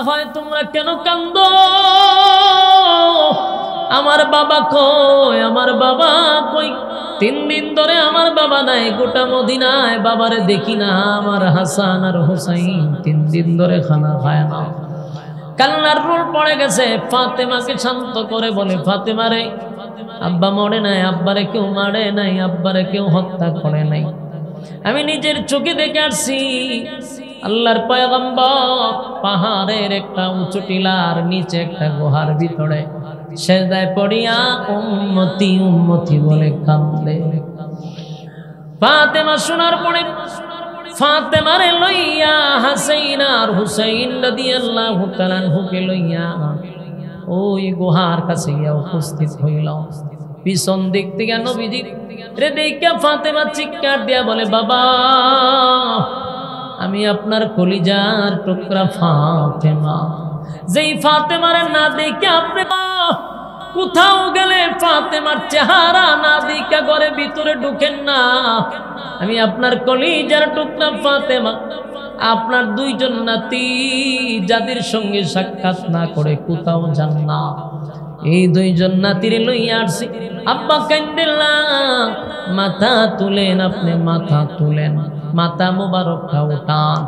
হয় তোমরা কেন কান্দো? আমার বাবা কই, আমার বাবা কই? 3 দিন ধরে আমার বাবা নাই, গোটা মদিনায় বাবারে দেখি না। আমার হাসান আর হুসাইন 3 দিন ধরে খানা খায় না। কান্নার রোল পড়ে গেছে। ফাতেমাকে শান্ত করে বলে, ফাতেমা রে, আব্বা মরে নাই, আব্বারে কেউ মারে নাই, আব্বারে কেউ হত্যা করে নাই। আমি নিজের চোখে দেখে আসছি। আল্লাহর পয়গম্বর পাহাড়ের একটা উঁচু টিলার নিচে একটা গুহার ভিতরে সেজদায় পড়িয়া উম্মতি উম্মতি বলে কান্দে। ফাতেমা শোনার পরে ফাতেমারে লইয়া হাসাইন আর হুসাইন রাদিয়াল্লাহু তাআলা আনহুকে লইয়া ওই গুহার কাছে গিয়া উপস্থিত হইল। পিছন দিক থেকে নবীজি রে দেখা ফাতেমা চিৎকার দিয়া বলে, বাবা আমি আপনার কলিজার টুকরা ফাতেমা। যেই ফাতেমারে না দেখে আপনি কোথাও গেলে ফাতেমার চেহারা না দেখে ঘরে ভিতরে ঢুকেন না। আমি আপনার কলিজার টুকরা ফাতেমা, আপনার 2 জন নাতি যাদের সঙ্গে সাক্ষাৎ না করে কোথাও যান না, এই 2 জন নাতিরে লইয়া আসছি। আব্বা কান্দেন না, মাথা তুলেন, আপনি মাথা তুলেন, মাথা মুবারকটা উঠান।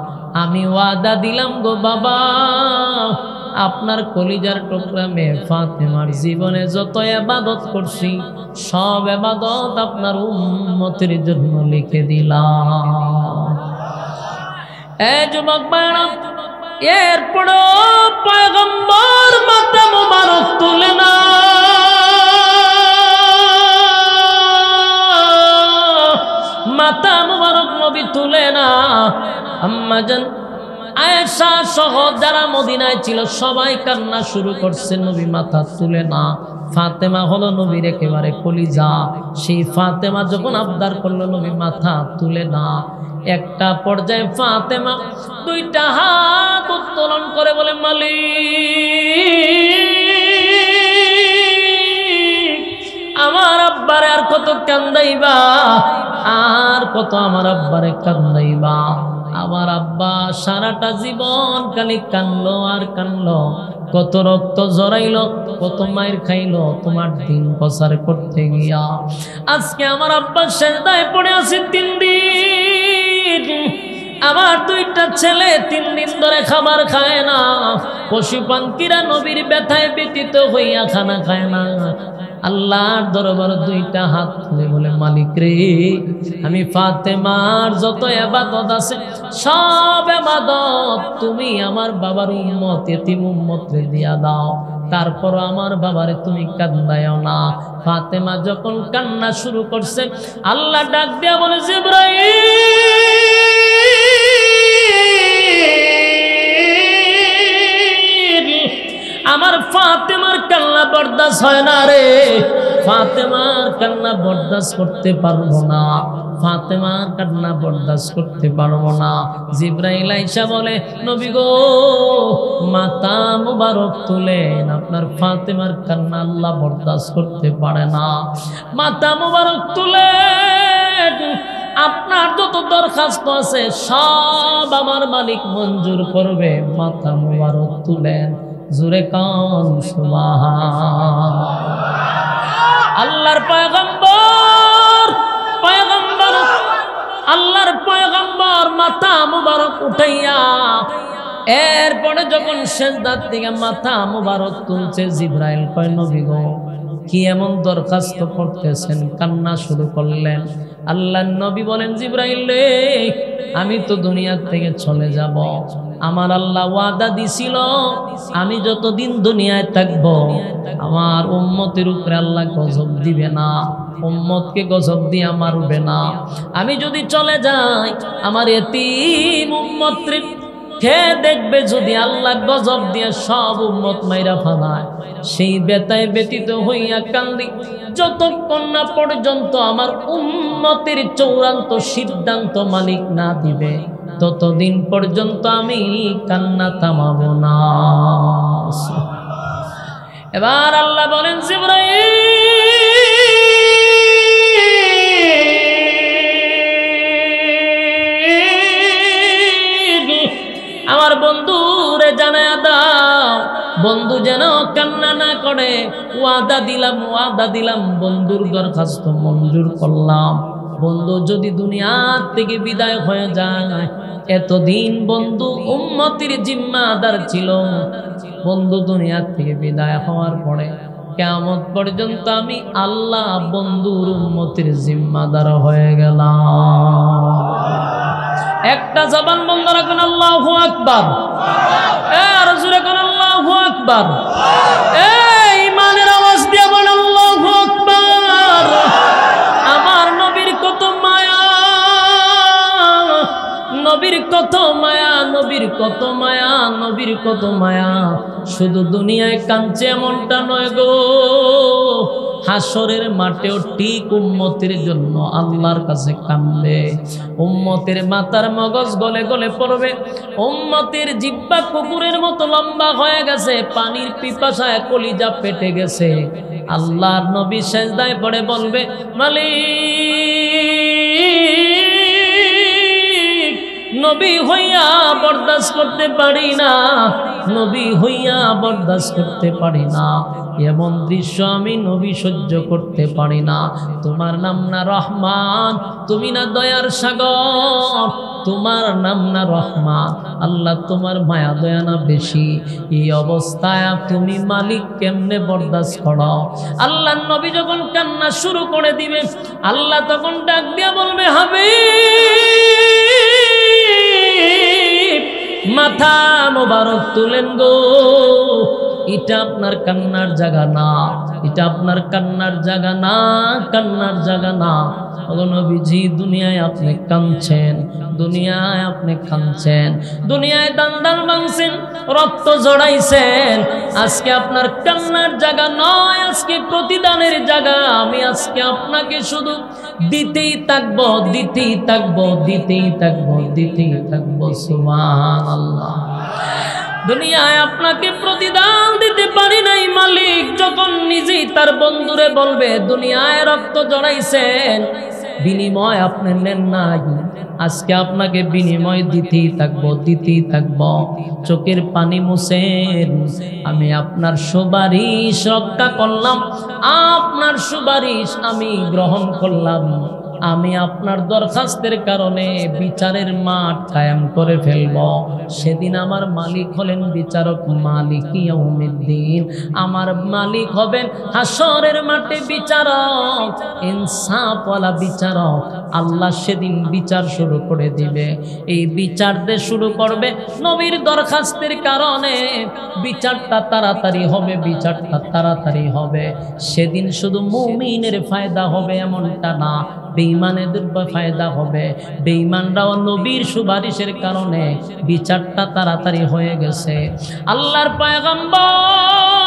আমি ওয়াদা দিলাম গো বাবা, আপনার কলিজার টুকরা মেয়ে ফাতেমার জীবনে যত ইবাদত করছি সব ইবাদত আপনার উম্মতের জন্য লিখে দিলাম। এই যুবক ভাইরা, এরপরও পয়গম্বর মাথা মুবারক তুলে না, মাথা মুবারক নবী তুলে না। আম্মা জান আয়েশা সহ যারা মদিনায় ছিল সবাই কান্না শুরু করছে, নবী মাথা তুলে না। ফাতেমা হলো নবীর একেবারে কলিজা। সেই ফাতেমা যখন আবদার করলো নবী মাথা তুলে না, একটা পর্যায়ে ফাতেমা 2টা হাত উত্তোলন করে বলে, মালিক আমার আব্বারে আর কত কান্দাইবা, আর কত আমার আব্বারে কান্দাইবা। আমার আব্বা সারাটা জীবন খালি কানলো আর কানলো, কত রক্ত জড়াইলো, কত মায়ের খাইলো তোমার দিন প্রচার করতে গিয়া। আজকে আমার আব্বা সেজদায় পড়ে আছে 3 দিন। আমার 2টা ছেলে 3 দিন ধরে খাবার খায় না। পশু পাখিরা নবীর ব্যথায় ব্যতীত হইয়া খানা খায় না। আল্লাহর দরবার 2টা হাত তুলে বলে, মালিক রে, আমি ফাতেমার যত ইবাদত আছে সব ইবাদত তুমি আমার বাবার উম্মত এতিম উম্মতরে দিয়া দাও, তারপর আমার বাবারে তুমি কান্দায়ও না। ফাতেমা যখন কান্না শুরু করছে, আল্লাহ ডাক দিয়া বলে, জিবরাইল আমার ফাতেমার কান্না বরদাস্ত হয় না রে, ফাতেমার কান্না বরদাস্ত করতে পারবো না, ফাতেমার কান্না বরদাস্ত করতে পারবো না। জিবরাইল আইসা বলে, নবী গো মাথা মুবারক তুলেন, আপনার ফাতেমার কান্না আল্লাহ বরদাস্ত করতে পারে না। মাথা মুবারক তুলেন, আপনার যত দরখাস্ত আছে সব আমার মালিক মঞ্জুর করবে। মাথা মুবারক তুলেন, জোরে কান সুবহান। আল্লাহর পয়গম্বর আল্লাহর পয়গম্বর মাথা মুবারক উঠাইয়া এরপরে যখন সেজদার থেকে মাথা মুবারক তুলছে, জিবরাইল কয়, নবী গো কি এমন দরখাস্ত করতেছেন? কান্না শুরু করলেন। আল্লাহর নবী বলেন, জিবরাইল রে, আমি তো দুনিয়া থেকে চলে যাব। আমার আল্লাহ ওয়াদা দিছিল আমি যতদিন দুনিয়ায় থাকব আমার উম্মতের উপরে আল্লাহ গজব দিবে না, উম্মতকে গজব দিয়ে মারবে না। আমি যদি চলে যাই আমার এতিম উম্মতরে কে দেখবে? যদি আল্লাহ গজব দিয়ে সব উম্মত মাইরা ফালায়, সেই বেতায় ব্যতীত হইয়া কান্দি যতক্ষণ না পর্যন্ত আমার উম্মতের চূড়ান্ত সিদ্ধান্ত মালিক না দিবে, ততদিন পর্যন্ত আমি কান্না থামাবো না। এবার আল্লাহ বলেন, জিবরাইল আমার বন্ধুরে জানায়া দাও বন্ধু যেন কান্না না করে। ওয়াদা দিলাম বন্ধুর দরখাস্ত মঞ্জুর করলাম। বন্ধু যদি দুনিয়া থেকে বিদায় হয়ে যায়, এতদিন বন্ধু উম্মতের জিম্মাদার ছিল, বন্ধু দুনিয়া থেকে বিদায় হওয়ার পরে কিয়ামত পর্যন্ত আমি আল্লাহ বন্ধুর উম্মতের জিম্মাদার হয়ে গেলাম। একটা জবান বন্ধ রাখবেন, আল্লাহু আকবার। আর জোরে কোন আল্লাহু আকবার। এই ইমানের আওয়াজ দিয়ে বলেন আল্লাহু আকবার। আমার নবীর কত মায়া, নবীর কত মায়া, নবীর কত মায়া, নবীর কত মায়া। শুধু দুনিয়ায় কাঁদছে এমনটা নয় গো, হাসরের মাঠেও ঠিক উম্মতের জন্য আল্লাহর কাছে কাঁদবে। উম্মতের মাথার মগজ গলে গলে পড়বে, উম্মতের জিহ্বা কুকুরের মতো লম্বা হয়ে গেছে, পানির পিপাসায় কলিজা পেটে গেছে। আল্লাহর নবী সেজদায় পড়ে বলবে, মালিক, নবী হইয়া বরদাস্ত করতে পারি না, নবী হইয়া বরদাস্ত করতে পারি না, এমন দৃশ্য আমি নবী সহ্য করতে পারি না। তোমার নাম না রহমান, তুমি না দয়ার সাগর, তোমার নাম না রহমান, আল্লাহ তোমার মায়া দয়া না বেশি। এই অবস্থায় তুমি মালিক কেমনে বরদাস্ত করো? আল্লাহ নবী যখন কান্না শুরু করে দিবে, আল্লাহ তখন ডাক দিয়া বলবে, হাবিব মাথা মোবারক তুলেন গো, এটা আপনার কান্নার জায়গা না, এটা আপনার কান্নার জায়গা না, কান্নার জায়গা না। নবীজি দুনিয়ায় আপনি কাঁদছেন, দুনিয়ায় আপনি কাঁদছেন, দুনিয়ায় দান দান ভাঙছেন, রক্ত জড়াইছেন, আজকে আপনার কান্নার জায়গা নয়, আজকে প্রতিদানের জায়গা। আমি আজকে আপনাকে শুধু দিতেই থাকবো, দিতেই থাকবো, দিতেই থাকবো, দিতেই থাকবো। সুবহানাল্লাহ। দুনিয়ায় আপনাকে প্রতিদান দিতে পারি নাই। মালিক যখন নিজেই তার বন্ধুরে বলবে, দুনিয়ায় রক্ত জড়াইছেন, বিনিময় আপনি নেন নাই, আজকে আপনাকে বিনিময় দিতেই থাকবো, দিতেই থাকবো। চোখের পানি মুছেন, আমি আপনার সুপারিশ রক্ষা করলাম, আপনার সুপারিশ আমি গ্রহণ করলাম, আমি আপনার দরখাস্তের কারণে বিচারের মাঠ কায়েম করে ফেলব। সেদিন আমার মালিক হলেন বিচারক, মালিক ইয়াউমিদ্দিন। আমার মালিক হবেন হাসরের মাঠে বিচারক, ইনসাফওয়ালা বিচারক। আল্লাহ সেদিন বিচার শুরু করে দিবে। এই বিচার দিয়ে শুরু করবে নবীর দরখাস্তের কারণে। বিচারটা তাড়াতাড়ি হবে, বিচারটা তাড়াতাড়ি হবে। সেদিন শুধু মুমিনের ফায়দা হবে এমনটা না, বেঈমানদের ফায়দা হবে। বেঈমানরাও নবীর সুপারিশের কারণে বিচারটা তাড়াতাড়ি হয়ে গেছে। আল্লাহর পয়গম্বর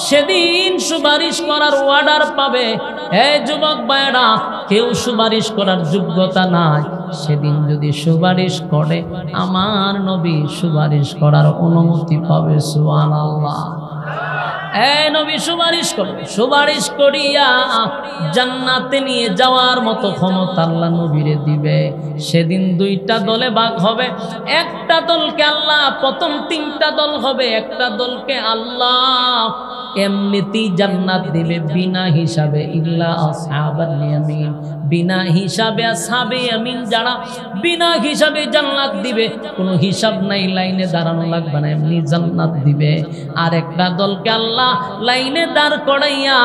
সেদিন সুপারিশ করার অর্ডার পাবে। এই যুবক ভাইরা, কেউ সুপারিশ করার যোগ্যতা নাই, সেদিন যদি সুপারিশ করে আমার নবী সুপারিশ করার অনুমতি পাবে। সুবহানাল্লাহ। এই নবী সুপারিশ করবে, সুপারিশ করিয়া জান্নাতে নিয়ে যাওয়ার মতো ক্ষমতা আল্লাহ নবীরে দিবে। সেদিন দুইটা দলে ভাগ হবে। একটা দলকে আল্লাহ, প্রথম তিনটা দল হবে, একটা দলকে আল্লাহ এমনিতেই জান্নাত দিবে বিনা হিসাবে, ইল্লা আসহাবাল ইয়ামিন, বিনা হিসাবে আসহাবে ইয়ামিন যারা বিনা হিসাবে জান্নাত দিবে, কোনো হিসাব নাই, লাইনে দাঁড়ানো লাগবে না, এমনি জান্নাত দিবে। আর একটা দলকে আল্লাহ লাইনে দাঁড় করাইয়া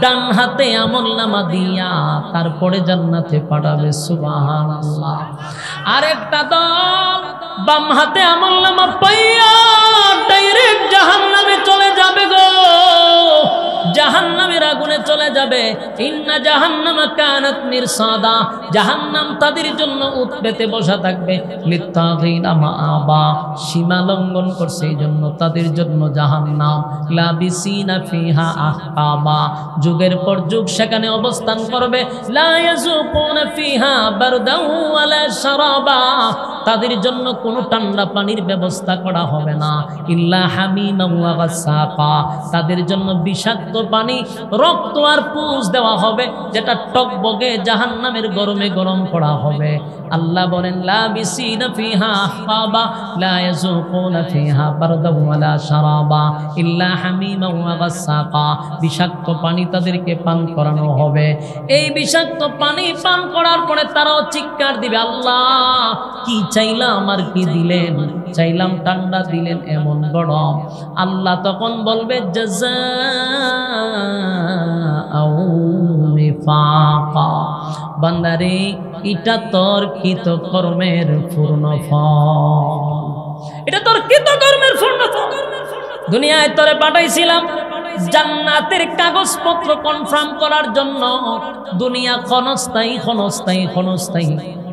ডান হাতে আমলনামা দিয়া তারপরে জান্নাতে পাঠাবে। সুবহানাল্লাহ। আর একটা দল বাম হাতে আমলনামা পাইয়া ডাইরেক্ট জাহান্নামে চলে যাবে গো, জাহান্নামের আগুনে চলে যাবে। ইন্না জাহান্নামা কানাত মিরসাদা, জাহান্নাম তাদের জন্য উৎপেতে বসা থাকবে। লিত্তাগিনা মাআবা, সীমা লঙ্ঘন করছে এই জন্য তাদের জন্য জাহান্নাম। লাবিসিনা ফিহা আহকাবা, যুগের পর যুগ সেখানে অবস্থান করবে। লা ইয়াযুকুনা ফিহা বারদাও ওয়ালা শারাবা, তাদের জন্য কোনো ঠান্ডা পানির ব্যবস্থা করা হবে না, ইল্লা হামিমান ওয়া গাসসাকা, তাদের জন্য বিষাক্ত পানি, রক্ত আর পুষ দেওয়া হবে, যেটা টকবগে জাহান্নামের গরমে গরম করা হবে। আল্লাহ বলেন লাবিসিনা ফিহা আহকাবা লা ইয়াযুকুনা ফিহা বারদাও ওয়ালা শারাবা ইল্লা হামিমান ওয়া গাসসাকা, বিষাক্ত পানি তাদেরকে পান করানো হবে। এই বিষাক্ত পানি পান করার পরে তারাও চিৎকার দিবে, আল্লাহ কি চাইলাম আর কি দিলেন, চাইলাম ঠান্ডা দিলেন এমন গরম। আল্লাহ তখন বলবে জাযাআও মিফাকা, বান্দারে এটা তোর কৃতকর্মের পূর্ণ ফল, এটা তোর কৃতকর্মের পূর্ণ ফল। দুনিয়ায় তোরে পাঠাইছিলাম জান্নাতের কাগজপত্র কনফার্ম করার জন্য। দুনিয়া ক্ষণস্থায়ী ক্ষণস্থায়ী ক্ষণস্থায়ী,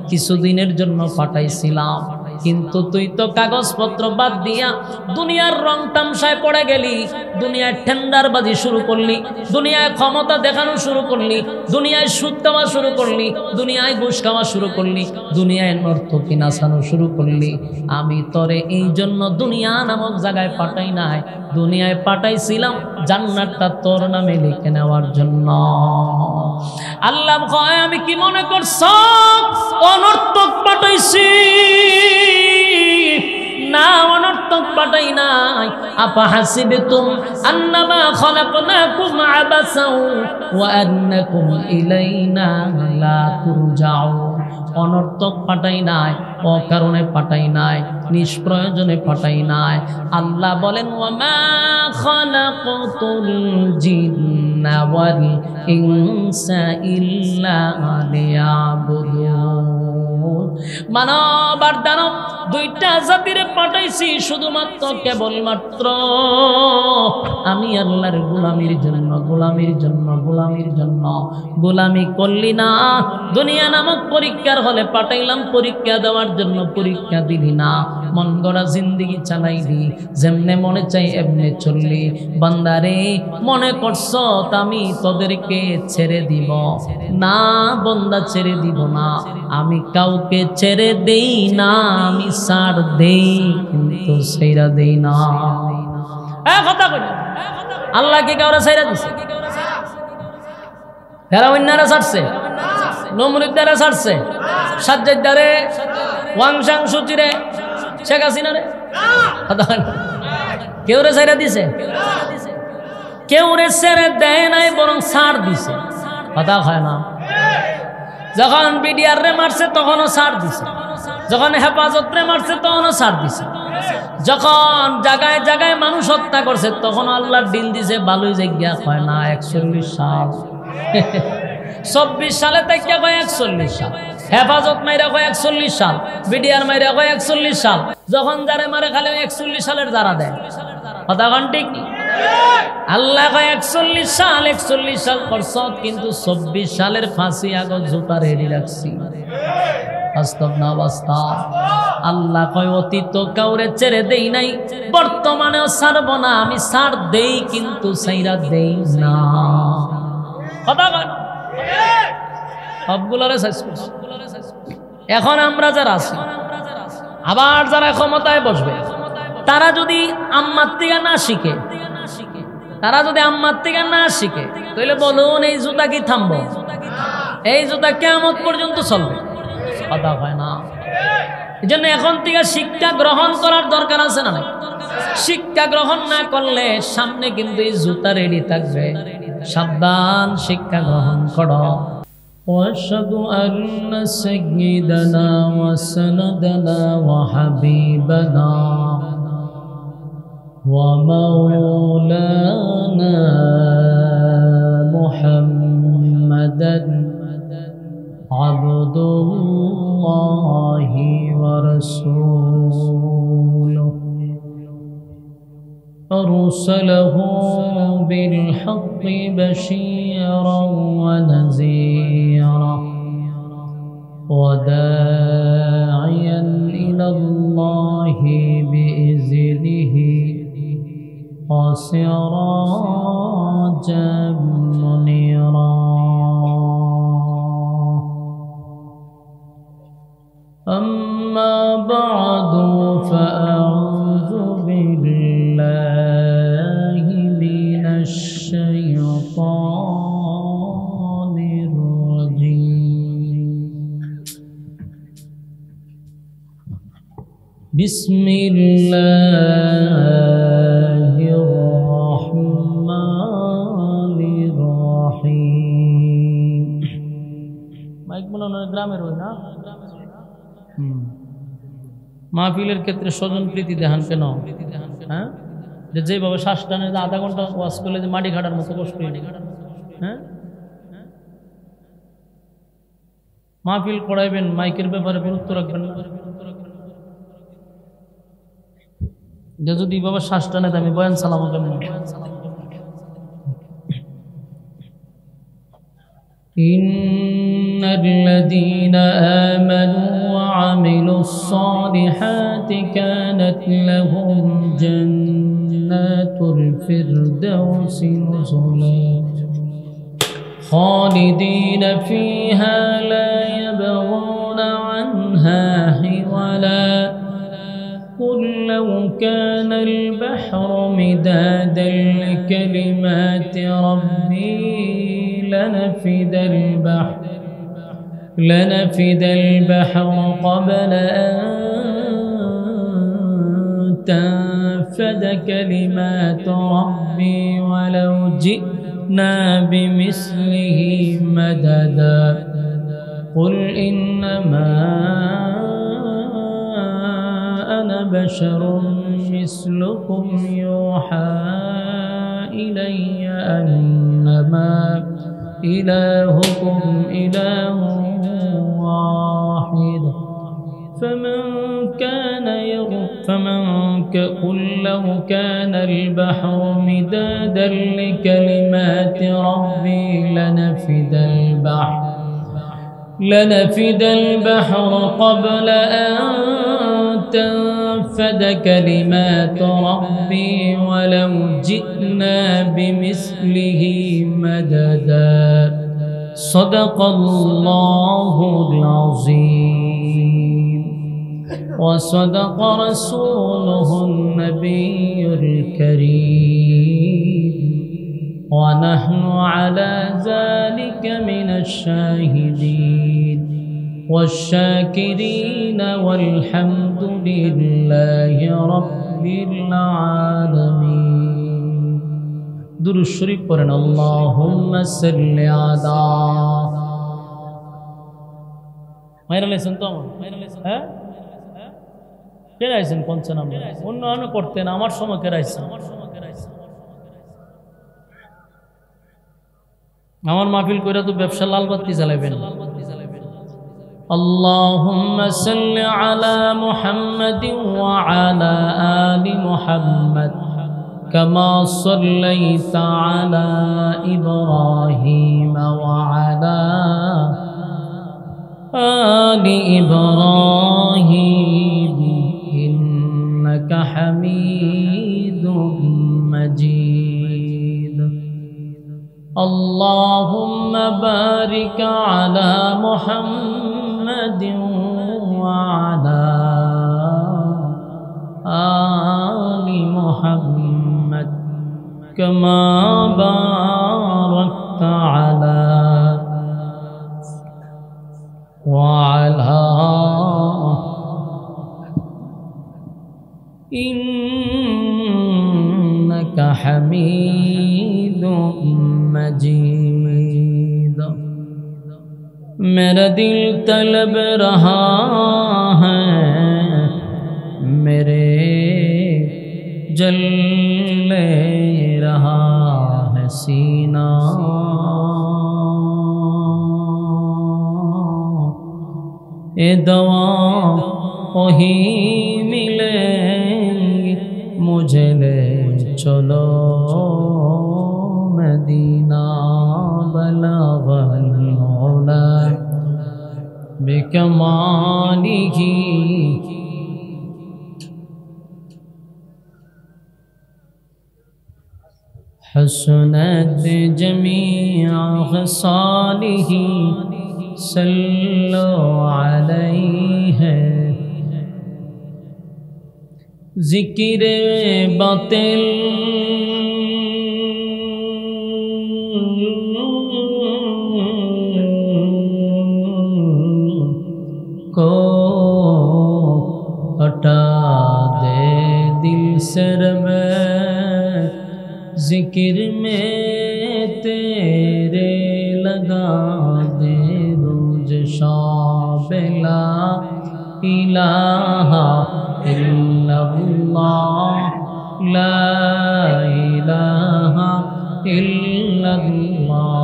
কিছুদিনের জন্য পাঠাইছিলাম, কিন্তু তুই তো কাগজপত্র বাদ দিয়া দুনিয়ার রং তামসায় পড়ে গেলি, দুনিয়ায় টেন্ডারবাজি শুরু করলি, দুনিয়ায় ক্ষমতা দেখানো শুরু করলি, দুনিয়ায় সুদ খাওয়া শুরু করলি, দুনিয়ায় ঘুষ খাওয়া শুরু করলি, দুনিয়ায় নর্তকী নাচানো শুরু করলি। আমি তোরে এই জন্য দুনিয়া নামক জায়গায় পাঠাই নাই, দুনিয়ায় পাঠাইছিলাম জান্নাতটা তোর নামে লিখে নেওয়ার জন্য। আল্লাহ কয় আমি কি মনে করছ অনর্থক পাঠাইছি? না, অনর্থক পাঠাই নাই। আপা হাসিবতুম আন্নামা খালাকনাকুম আবাসাও ওয়া আন্নাকুম ইলাইনা লা তুরজাউন। অনর্থক পাঠাই নাই, অকারণে পাঠাই নাই, নিষ্প্রয়োজনে পাঠাই নাই। আল্লাহ বলেন ওয়ামা খালাকতুল জিন্না ওয়াল ইনসা ইল্লা লিয়াবুদুন। মানব আর দানব দুইটা জাতিরে পাঠাইছি শুধুমাত্র কেবলমাত্র আমি আল্লাহর গোলামির জন্য, গোলামির জন্য, গোলামির জন্য। গোলামি করলি না, দুনিয়া নামক পরীক্ষার হলে পাঠাইলাম পরীক্ষা দেওয়ার জন্য, পরীক্ষা দিলি না, মন গড়া জিন্দিগি চালাইলি, যেমনে মনে চাই এমনে চললি। বান্দারে মনে করছ আমি তোদেরকে ছেড়ে দিব? না বন্দা, ছেড়ে দিব না। আমি কাউকে ছেড়ে দেই না, আমি ছাড় দেই কিন্তু ছেড়ে দেই না। কথা কই আল্লাহ কি কাউরে ছেড়ে দিছে? ফেরাউন্নারে ছাড়ছে, নমরুদ্দারে ছাড়ছে, সাজ্জাদারে, ওয়াংশাং সুচিরে, শেখ হাসিনারে কেউ রে ছেড়ে দিছে? কেউ রে ছেড়ে দেয় নাই, বরং ছাড় দিছে। কথা হয় না? যখন বিডিআর রে মারছে তখনও ছাড় দিছে, যখন হেফাজত রে মারছে তখনও ছাড় দিছে, যখন জায়গায় জায়গায় মানুষ হত্যা করছে তখন আল্লাহর ডিল দিছে ভালোই জায়গা। হয় না 41 সাল 24 সালে থেকে কয় 41 সাল, হেফাজত মাইরা কয় 41 সাল, বিডিআর মাইরা কয় 41 সাল, যখন যারে মারে খালি 41 সালের যারা দেয়। কথা কন ঠিক? আল্লাহ কয় 41 সাল 41 সাল করছ, কিন্তু 24 সালের ফাঁসি আগত জুতা রেডি রাখছি। বাস্তব না বাস্তব? আল্লাহ কয় অতীত কাউরে ছেড়ে দেই নাই, বর্তমানেও ছাড়ব না। আমি ছাড় দেই কিন্তু ছাইরা দেই না। কথা কয় সবগুলোরে শেষ করছি। এখন আমরা যারা আছি, আবার যারা ক্ষমতায় বসবে, তারা যদি আম্মার থেকে না শিখে, তারা যদি আম্মার থেকে না শিখে, তাহলে বলুন এই জুতা কি থামবো? এই জুতা কিয়ামত পর্যন্ত চলবে। কথা হয় না? এই জন্য এখন থেকে শিক্ষা গ্রহণ করার দরকার আছে না? শিক্ষা গ্রহণ না করলে সামনে কিন্তু এই জুতা রেডি থাকবে। সাবধান, শিক্ষা গ্রহণ করো। وأشهد أن سيدنا وسندنا وحبيبنا ومولانا محمدا عبد الله ورسوله أرسله بالحق بشيرا ونذيرا وداعيا إلى الله بإذنه وسراجا منيرا. أما বিসমিল্লাহির রহমানির রহিম। মাইক মনে গ্রামের ওই না মাহফিলের ক্ষেত্রে স্বজন প্রীতি দেখান কেন? হ্যাঁ, যেভাবে শ্বাস টানে আধা ঘন্টা ওয়াজ করলে যে মাটি ঘাটার মতো কষ্ট। হ্যাঁ, মাহফিল পড়াইবেন, মাইকের ব্যাপারে গুরুত্ব রাখবেন না। যে যদি বাবা শ্বাস টানে আমি বয়ান সালাম কেমন? ইন্নাল্লাযীনা আমানু ওয়া আমিলুস সালিহাতি কানাত লাহুম জান্নাতুল ফিরদাউসি নুজুলা খালিদিনা ফীহা লা ইয়াবগুনা আনহা হিওয়ালা قل لو كان البحر مدادا لكلمات ربي لنفد البحر قبل أن تنفد كلمات ربي ولو جئنا بمثله مددا قل إنما أنا بشر مثلكم يوحى إلي أنما إلهكم إله واحد قل لو كان البحر مدادا لكلمات ربي لنفد البحر قبل أن تنفد كلمات ربي ولو جئنا بمثله مددا صدق الله العظيم وصدق رسوله النبي الكريم ونحن على ذلك من الشاهدين والشاكرين والحمد لله رب العالمين درود شريف পড়েন اللهم صل على মাইরা লাইছেন তো আমার হ্যাঁ কে রাইছেন কোনছেন আমরা অন্য করতেন আমার সময় কে রাইছেন আমার মাহফিল কইরা তো ব্যবসা লাল বাতি জ্বালাবেন اللهم صل على محمد وعلى آل محمد كما صليت على إبراهيم وعلى آل إبراهيم إنك حميد مجيد اللهم بارك على محمد وعلى آل محمد كما باركت على وعلى إنك حميد مجيد मेरा दिल तलब रहा है मेरे जलने रहा है सीना ए दवा वही मिलेंगी मुझे ले चलो मदीना बलगल उला बिकमालिही हसनत जमीअ खसालिही सल्लो अलैहि जिक्र बातिल को हटा जिक्र में तेरे लगा दे रोज शाबिला इलाहा इल्लल्लाह ला इलाहा इल्लल्लाह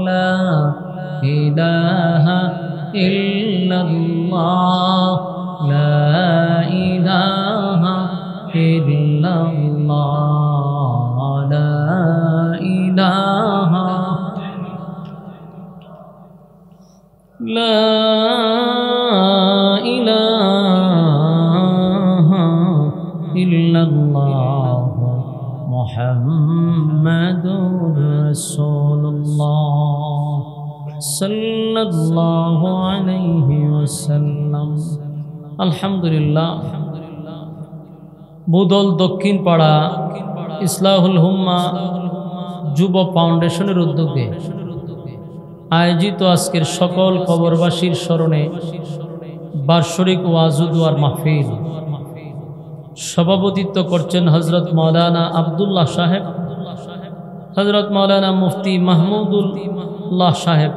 ला इलाहा इल्लल्लाह ला इलाहा इल्लल्लाह ला इलाहा ला इलाहा इल्लल्लाह मुहम्मदुर रसूलुल्लाह सल्लल्लाहु अलैहि वसल्लम। अल्हम्दुलिल्लाह बुदल दक्षिण पाड़ा इस्लाहुल हुम्मा যুব ফাউন্ডেশনের উদ্যোগে আয়োজিত আজকের সকল কবরবাসীর স্মরণে বার্ষিক ওয়াজ ও দুআর মাহফিল সভাপতিত্ব করছেন হযরত মাওলানা আব্দুল্লাহ সাহেব, হযরত মাওলানা মুফতি মাহমুদুল্লাহ সাহেব।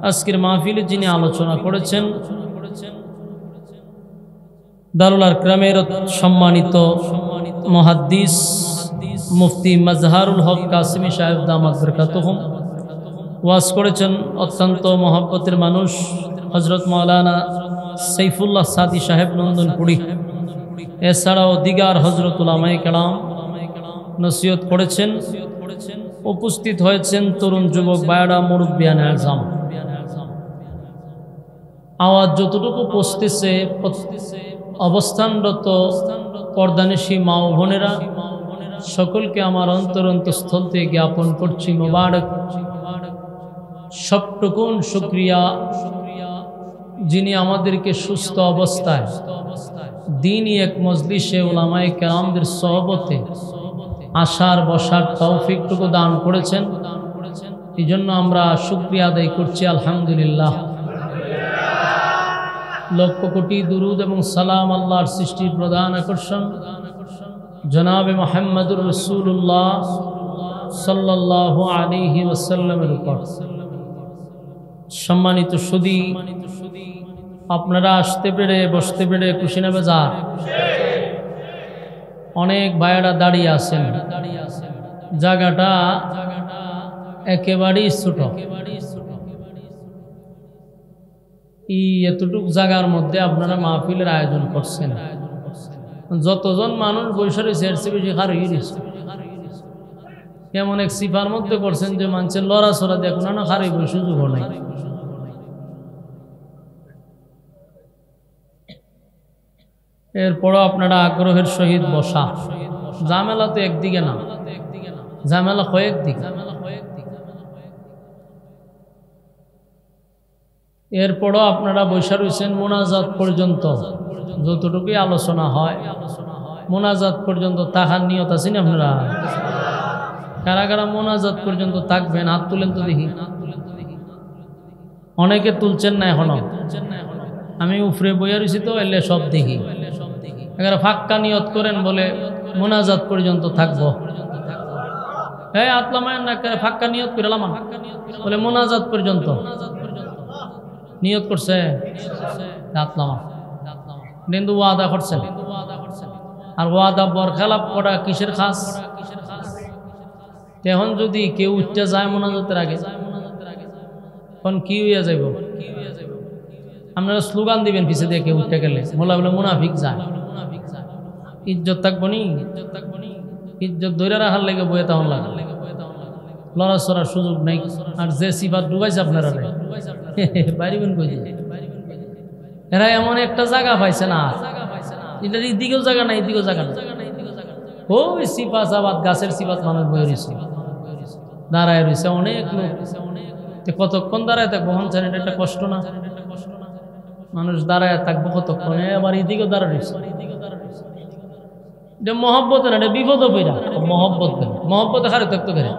আজকের মাহফিলে যিনি আলোচনা করেছেন দারুল আরকামের সম্মানিত মুহাদ্দিস মুফতি মাজহারুল হক কাসিমি সাহেব দামাত বরকাতুহুম। ওয়াজ করেছেন অত্যন্ত মহব্বতের মানুষ হযরত মাওলানা সাইফুল্লাহ সাদি সাহেব নন্দনপুরি। এছাড়াও দিগার হযরত উলামায়ে কেরাম নসিহত করেছেন। উপস্থিত হয়েছেন তরুণ যুবক ভাইয়েরা, মুরব্বিয়ানে আযম। আওয়াজ যতটুকু পৌঁছতেছে অবস্থানরত পর্দানিশী মা ও বোনেরা সকলকে আমার অন্তরস্থল থেকে জ্ঞাপন করছি মোবারক। সবটুকুন শুকরিয়া যিনি আমাদেরকে সুস্থ অবস্থায় দ্বীনি এক মজলিসে উলামায়ে কেরামদের সোহবতে আসার বসার তৌফিকটুকু দান করেছেন। এই জন্য আমরা শুকরিয়া আদায় করছি আলহামদুলিল্লাহ। লক্ষ কোটি দুরুদ এবং সালাম আল্লাহর সৃষ্টির প্রধান আকর্ষণ জনাবে মুহাম্মদুর রাসূলুল্লাহ সাল্লাল্লাহু আলাইহি ওয়াসাল্লামের উপর। সম্মানিত সুধী, আপনারা আসতে পেরে বসতে পেরে খুশি না বেজার? অনেক ভাইয়েরা দাঁড়িয়ে আছেন। জায়গাটা একেবারেই ছোট। এই এতটুক জায়গার মধ্যে আপনারা মাহফিলের আয়োজন করছেন। যতজন মানুষ বসে রয়েছে এর চেয়ে বেশি খার হয়ে রয়েছে। এমন এক সিফার মধ্যে করছেন যে মানুষের লড়াচড়া দেখুন না খারাই বই সুযোগ নাই। এরপরও আপনারা আগ্রহের সহিত বসা। ঝামেলা তো একদিকে না, ঝামেলা কয়েকদিকে। এরপরও আপনারা বসে রয়েছেন মোনাজাত পর্যন্ত। যতটুকুই আলোচনা হয় মোনাজাত পর্যন্ত তাহার নিয়ত আছেন আপনারা? কারা কারা মোনাজাত পর্যন্ত থাকবেন হাত তুলেন তো দেখি। অনেকে তুলছেন না এখনো। আমি উফরে বইয়া রয়েছি তো এলে সব দেখি। এবার ফাক্কা নিয়ত করেন বলে মোনাজাত পর্যন্ত থাকবো। হ্যাঁ আতলামায় না ফাক্কা নিয়ত করে লামা বলে মোনাজাত পর্যন্ত নিয়ত করছে। আতলামা কিন্তু ওয়াদা করছেন। আর ওয়াদা বরখেলাপ করা কিসের খাস? এখন যদি কেউ উঠতে যায় মোনাজাতের আগে তখন কি হইয়া যাইব? আপনারা স্লোগান দিবেন পিছে দিয়ে কেউ উঠতে গেলে মোলা বলে মুনাফিক যায়। ইজ্জত থাকবো নি? ইজ্জত ধরে রাখার লেগে বইয়ে তখন লাগে লড়াচড়ার সুযোগ নেই। আর যে সিফাত ডুবাইছে আপনারা বাইরিবেন কই? এরা এমন একটা জায়গা পাইছে না, এটার এদিকেও জায়গা নাই এদিকেও জায়গা নাই। ওই সিফা সাবাদ গাছের সিফাত মানুষ বয়ে রয়েছে, দাঁড়ায় রয়েছে অনেক লোক। কতক্ষণ দাঁড়ায় থাকবো? হন এটা একটা কষ্ট না? মানুষ দাঁড়ায় থাকবো কতক্ষণ? আবার এদিকেও দাঁড়ায় রয়েছে। এটা মহব্বত না, এটা বিপদ পেরা। মহব্বত মহব্বত হারে থাকতো ঘরে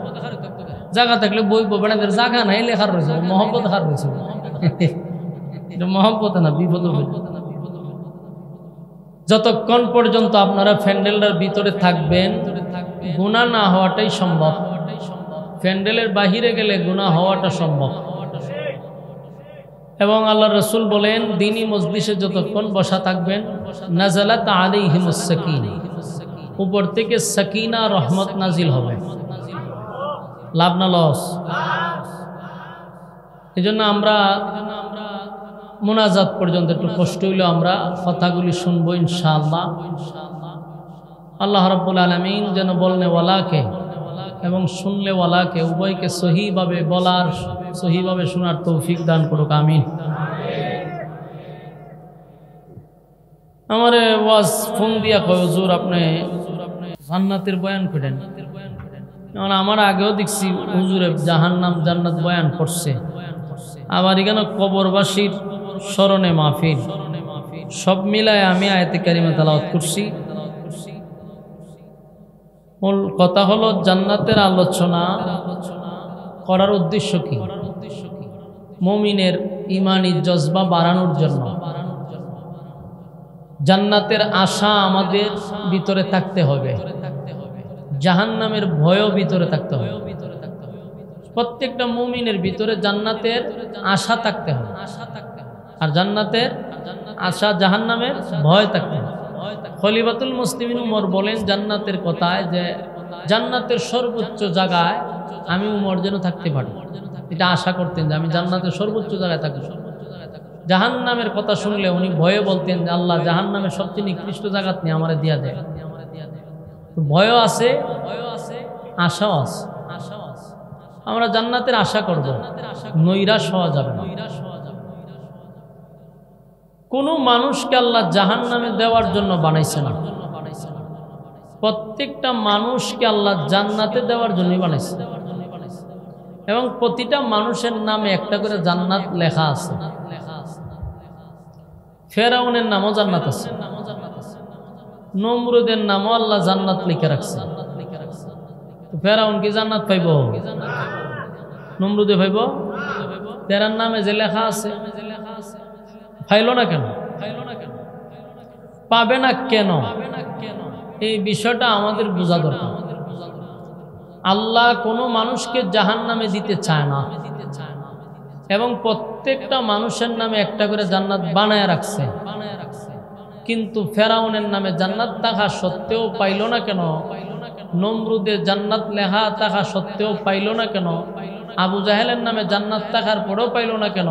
জায়গা থাকলে বই বেড়াদের জায়গা নাই লেখার রয়েছে, মহব্বত হার রয়েছে। এটা মহব্বত না, বিপদ। যতক্ষণ পর্যন্ত আপনারা প্যান্ডেলের ভিতরে থাকবেন গুনাহ না হওয়াটাই সম্ভব। প্যান্ডেলের বাহিরে গেলে গুনাহ হওয়াটা সম্ভব। এবং আল্লাহ রাসূল বলেন দ্বীনি মজলিসে যতক্ষণ বসা থাকবেন নাযালাত আলাইহিমুস সাকিনা, উপর থেকে সাকিনা রহমত নাজিল হবে। লাভ না লস? এজন্য আমরা মুনাজাত পর্যন্ত একটু কষ্ট হইলেও আমরা কথাগুলি শুনবো ইনশাআল্লাহ। আল্লাহ রাব্বুল আলামিন যেন বলনেওয়ালাকে এবং শুনলেওয়ালাকে উভয়কে সহিভাবে বলার, সহিভাবে শোনার তৌফিক দান করুক, আমিন। আমারে ওয়াজ ফোন দিয়া কয় হুজুর আপনি জান্নাতের বয়ান করেন। আমার আগেও দেখছি হুজুরে জাহান্নাম জান্নাত বয়ান করছে, আবার এখানে কবরবাসীর স্মরণে মাহফিল, সব মিলায় আমি আয়াতে কারিমা তেলাওয়াত করছি। মূল কথা হলো জান্নাতের আলোচনা করার উদ্দেশ্য কি? মুমিনের ঈমানি জজবা বাড়ানোর জন্য। জান্নাতের আশা আমাদের ভিতরে থাকতে হবে, জাহান্নামের ভয়ও ভিতরে থাকতে হবে। প্রত্যেকটা মুমিনের ভিতরে জান্নাতের আশা থাকতে হবে, আর জান্নাতের আশা জাহান্নামের ভয় থাকতে হবে। খলিফাতুল মুসলিমিন উমর বলেন জান্নাতের কথায় যে জান্নাতের সর্বোচ্চ জায়গায় আমি উমর যেন থাকতে পারি, এটা আশা করতেন যে আমি জান্নাতের সর্বোচ্চ জায়গায় থাকবো। জাহান্নামের কথা শুনলে উনি ভয়ে বলতেন যে আল্লাহ জাহান্নামের সবচেয়ে নিকৃষ্ট জায়গা নিয়ে আমারে দিয়া দেয়। ভয়ও আছে, আশাও আছে। আমরা জান্নাতের আশা করব, নৈরাশ হওয়া যাবে না। কোনো মানুষকে আল্লাহ জাহান্নামে দেওয়ার জন্য বানাইছে না, প্রত্যেকটা মানুষকে আল্লাহ জান্নাতে দেওয়ার জন্যই বানাইছে। এবং প্রতিটা মানুষের নামে একটা করে জান্নাত লেখা আছে। ফেরাউনের নামও জান্নাত আছে, নমরুদের নামও আল্লাহ জান্নাত লিখে রাখছে। ফেরাউন কি জান্নাত পাইব? নমরুদে পাইব? তেরার নামে যে লেখা আছে পাইল না কেন? পাবে না কেন? এই বিষয়টা আমাদের বোঝা দরকার। আল্লাহ কোনো মানুষকে জাহান্নামে দিতে চায় না, এবং প্রত্যেকটা মানুষের নামে একটা করে জান্নাত বানায় রাখছে। কিন্তু ফেরাউনের নামে জান্নাত থাকা সত্ত্বেও পাইল না কেন? নমরুদের জান্নাত লেখা থাকা সত্ত্বেও পাইল না কেন? আবু জাহেলের নামে জান্নাত থাকার পরেও পাইল না কেন?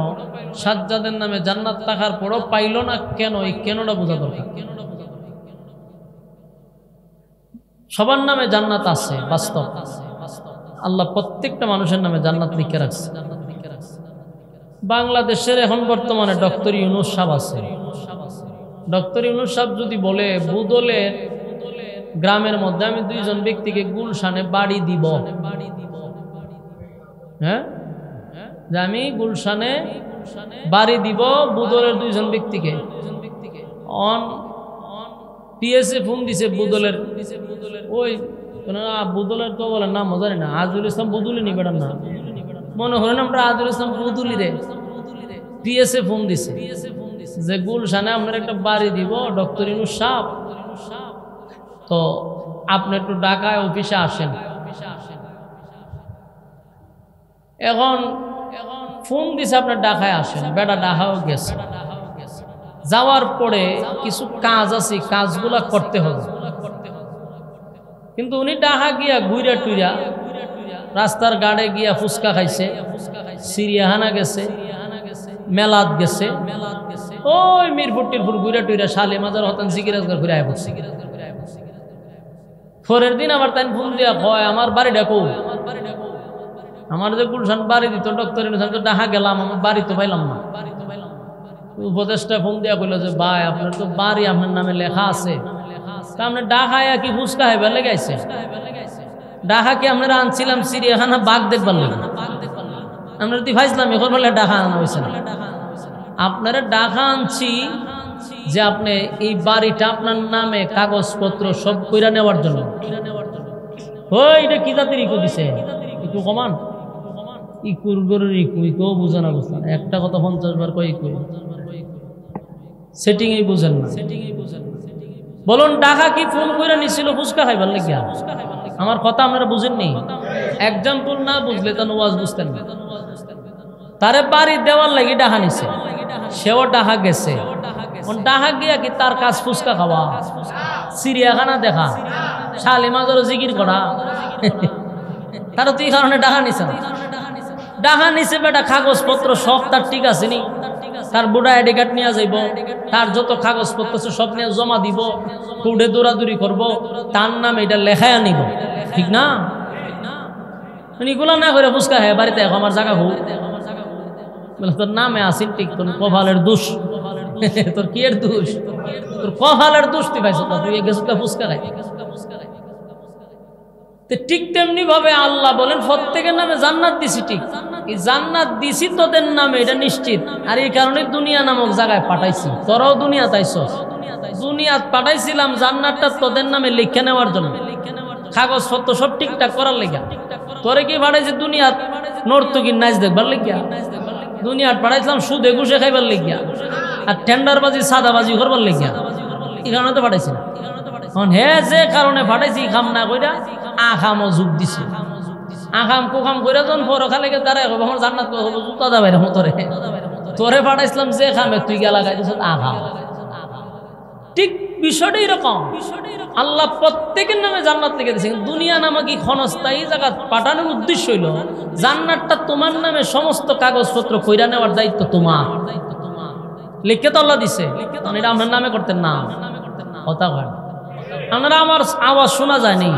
সাজ্জাদের নামে জান্নাত থাকার পরেও পাইল না কেন? এই কেনটা বোঝা দরকার। সবার নামে জান্নাত আছে, বাস্তব। আল্লাহ প্রত্যেকটা মানুষের নামে জান্নাত লিখে রাখছে। বাংলাদেশের এখন বর্তমানে ডক্টর ইউনূস সাহেব আছে। ডক্টর ইউনূস সাহেব যদি বলে বুদলের গ্রামের মধ্যে আমি 2 জন ব্যক্তিকে গুলশানে বাড়ি দিব, হ্যাঁ, যে আমি গুলশানে বাড়ি দিব বুদলের 2 জন ব্যক্তিকে। অন পিএসএ ফোন দিছে বুদলের, ওই বুদলের তো বলেন নাম জানি না, আজুল ইসলাম বুদুলি নি বেড়ান না, মনে হলেন আমরা আজুল ইসলাম বুদুলি রে। পিএসএ ফোন দিছে যে গুলশানে আপনার একটা বাড়ি দিব ডক্টর ইউনূস সাহেব, তো আপনি একটু ঢাকায় অফিসে আসেন। এখন ফোন দিছে আপনার ঢাকায় আসেন, বেটা ঢাকাও গেছে। যাওয়ার পরে কিছু কাজ আছে, কাজগুলা করতে হবে। কিন্তু উনি ঢাকা গিয়া ঘুরা টুইরা রাস্তার গাড়ে গিয়া ফুচকা খাইছে, সিরিয়াখানা গেছে, মেলাত গেছে, ওই মিরপুর টিরপুর ঘুরা টুইরা শালে মাজার হতেন সিকিরাজগর ঘুরে আয় পড়ছে। পরের দিন আবার তাই ফোন দিয়া কয় আমার বাড়ি ডাকো, আমার যে গুলশান বাড়ি দিত ডক্টর ইউনূস, তো ঢাকা গেলাম, আমার বাড়ি তো পাইলাম না। উপদেষ্টা ফোন দিয়া কইল যে ভাই আপনার তো বাড়ি আপনার নামে লেখা আছে, তা আপনি ঢাকায় কি ফুচকা খাইবার লেগে আইছে? ঢাকা কি আপনারা আনছিলাম চিড়িয়াখানা বাঘ দেখবার লাগে? আপনারা তুই ভাইছিলাম এখন বলে ঢাকা আনা হয়েছে না। আপনারা ঢাকা আনছি যে আপনি এই বাড়িটা আপনার নামে কাগজপত্র সব কইরা নেওয়ার জন্য। ওই এটা কি জাতির ইকো দিছে, একটু কমান। ইকুর গরুর ইকু, ইকো বুঝে না, বুঝলেন একটা কথা 50 বার কয় ইকু, সেটিং এই বুঝেন না। বলুন টাকা কি ফোন করে নিছিল ফুচকা খাইবার লাগিয়া? আমার কথা আপনারা বুঝেননি। এক্সাম্পল না বুঝলে তো ওয়াজ বুঝতেন না। তারে বাড়ি দেওয়ার লাগি ডাহা নিছে, সেও ডাহা গেছে। ডাহা গিয়া কি তার কাজ ফুচকা খাওয়া, চিড়িয়াখানা দেখা, শালিমাজর জিকির করা। তারা তো এই কারণে ডাহা নিছে না। ডাহা নিছে বেটা, কাগজপত্র সব তার ঠিক আছে নি? তার বুড়া আইডি কার্ড নিয়ে যাইব, তার যত কাগজপত্র আছে সব নিয়ে জমা দিব, কোর্টে দৌড়াদৌড়ি করব, তার নামে এটা লেখায় আনিব, ঠিক না? এগুলা না করে ফুচকা খায় বাড়িতে আমার জায়গা হোক, তোর নামে আসিন ঠিক, তোর কপালের দোষ। তোর কি এর দোষ? তোর কপালের দোষ। তুই পাইছ, তুই গেছ ফুচকা খাই। ঠিক তেমনি ভাবে আল্লাহ বলেন প্রত্যেকের নামে জান্নাত দিছি। ঠিক এই জান্নাত দিছি তোদের নামে, এটা নিশ্চিত। আর এই কারণে দুনিয়া নামক জায়গায় পাঠাইছি। তোরাও দুনিয়াতে আইছস, দুনিয়াত পাঠাইছিলাম জান্নাতটা তোদের নামে লিখে নেওয়ার জন্য, কাগজপত্র সব ঠিকঠাক করার লেগা। তোরে কি পাঠাইছি দুনিয়াত নর্তকীর নাচ দেখবার লেগিয়া? দুনিয়াত পাঠাইছিলাম সুদে ঘুষে খাইবার লেগিয়া আর টেন্ডারবাজি সাদাবাজি করবার লেগিয়া। এই কারণে তো পাঠাইছি না। হ্যাঁ, যে কারণে পাঠাইছি খাম না কইরা আখামও যুগ দিছে। আখাম কুখাম কইরা যখন পরখালে দাঁড়ায় আমার জান্নাত জুতা দা বাইরে তোরে তোরে পাঠাইছিলাম যে খামে তুই গেলা গাইছিস আখাম। ঠিক বিষয়টা এরকম। আল্লাহ প্রত্যেকের নামে জান্নাত লিখে দিয়েছে। দুনিয়া নামে কি ক্ষণস্থায়ী জায়গা পাঠানোর উদ্দেশ্য হইল জান্নাতটা তোমার নামে সমস্ত কাগজপত্র কইরা নেওয়ার দায়িত্ব তোমার। লিখে তো আল্লাহ দিছে, এটা আপনার নামে করতেন না। কথা হয় আপনারা, আমার আওয়াজ শোনা যায়নি?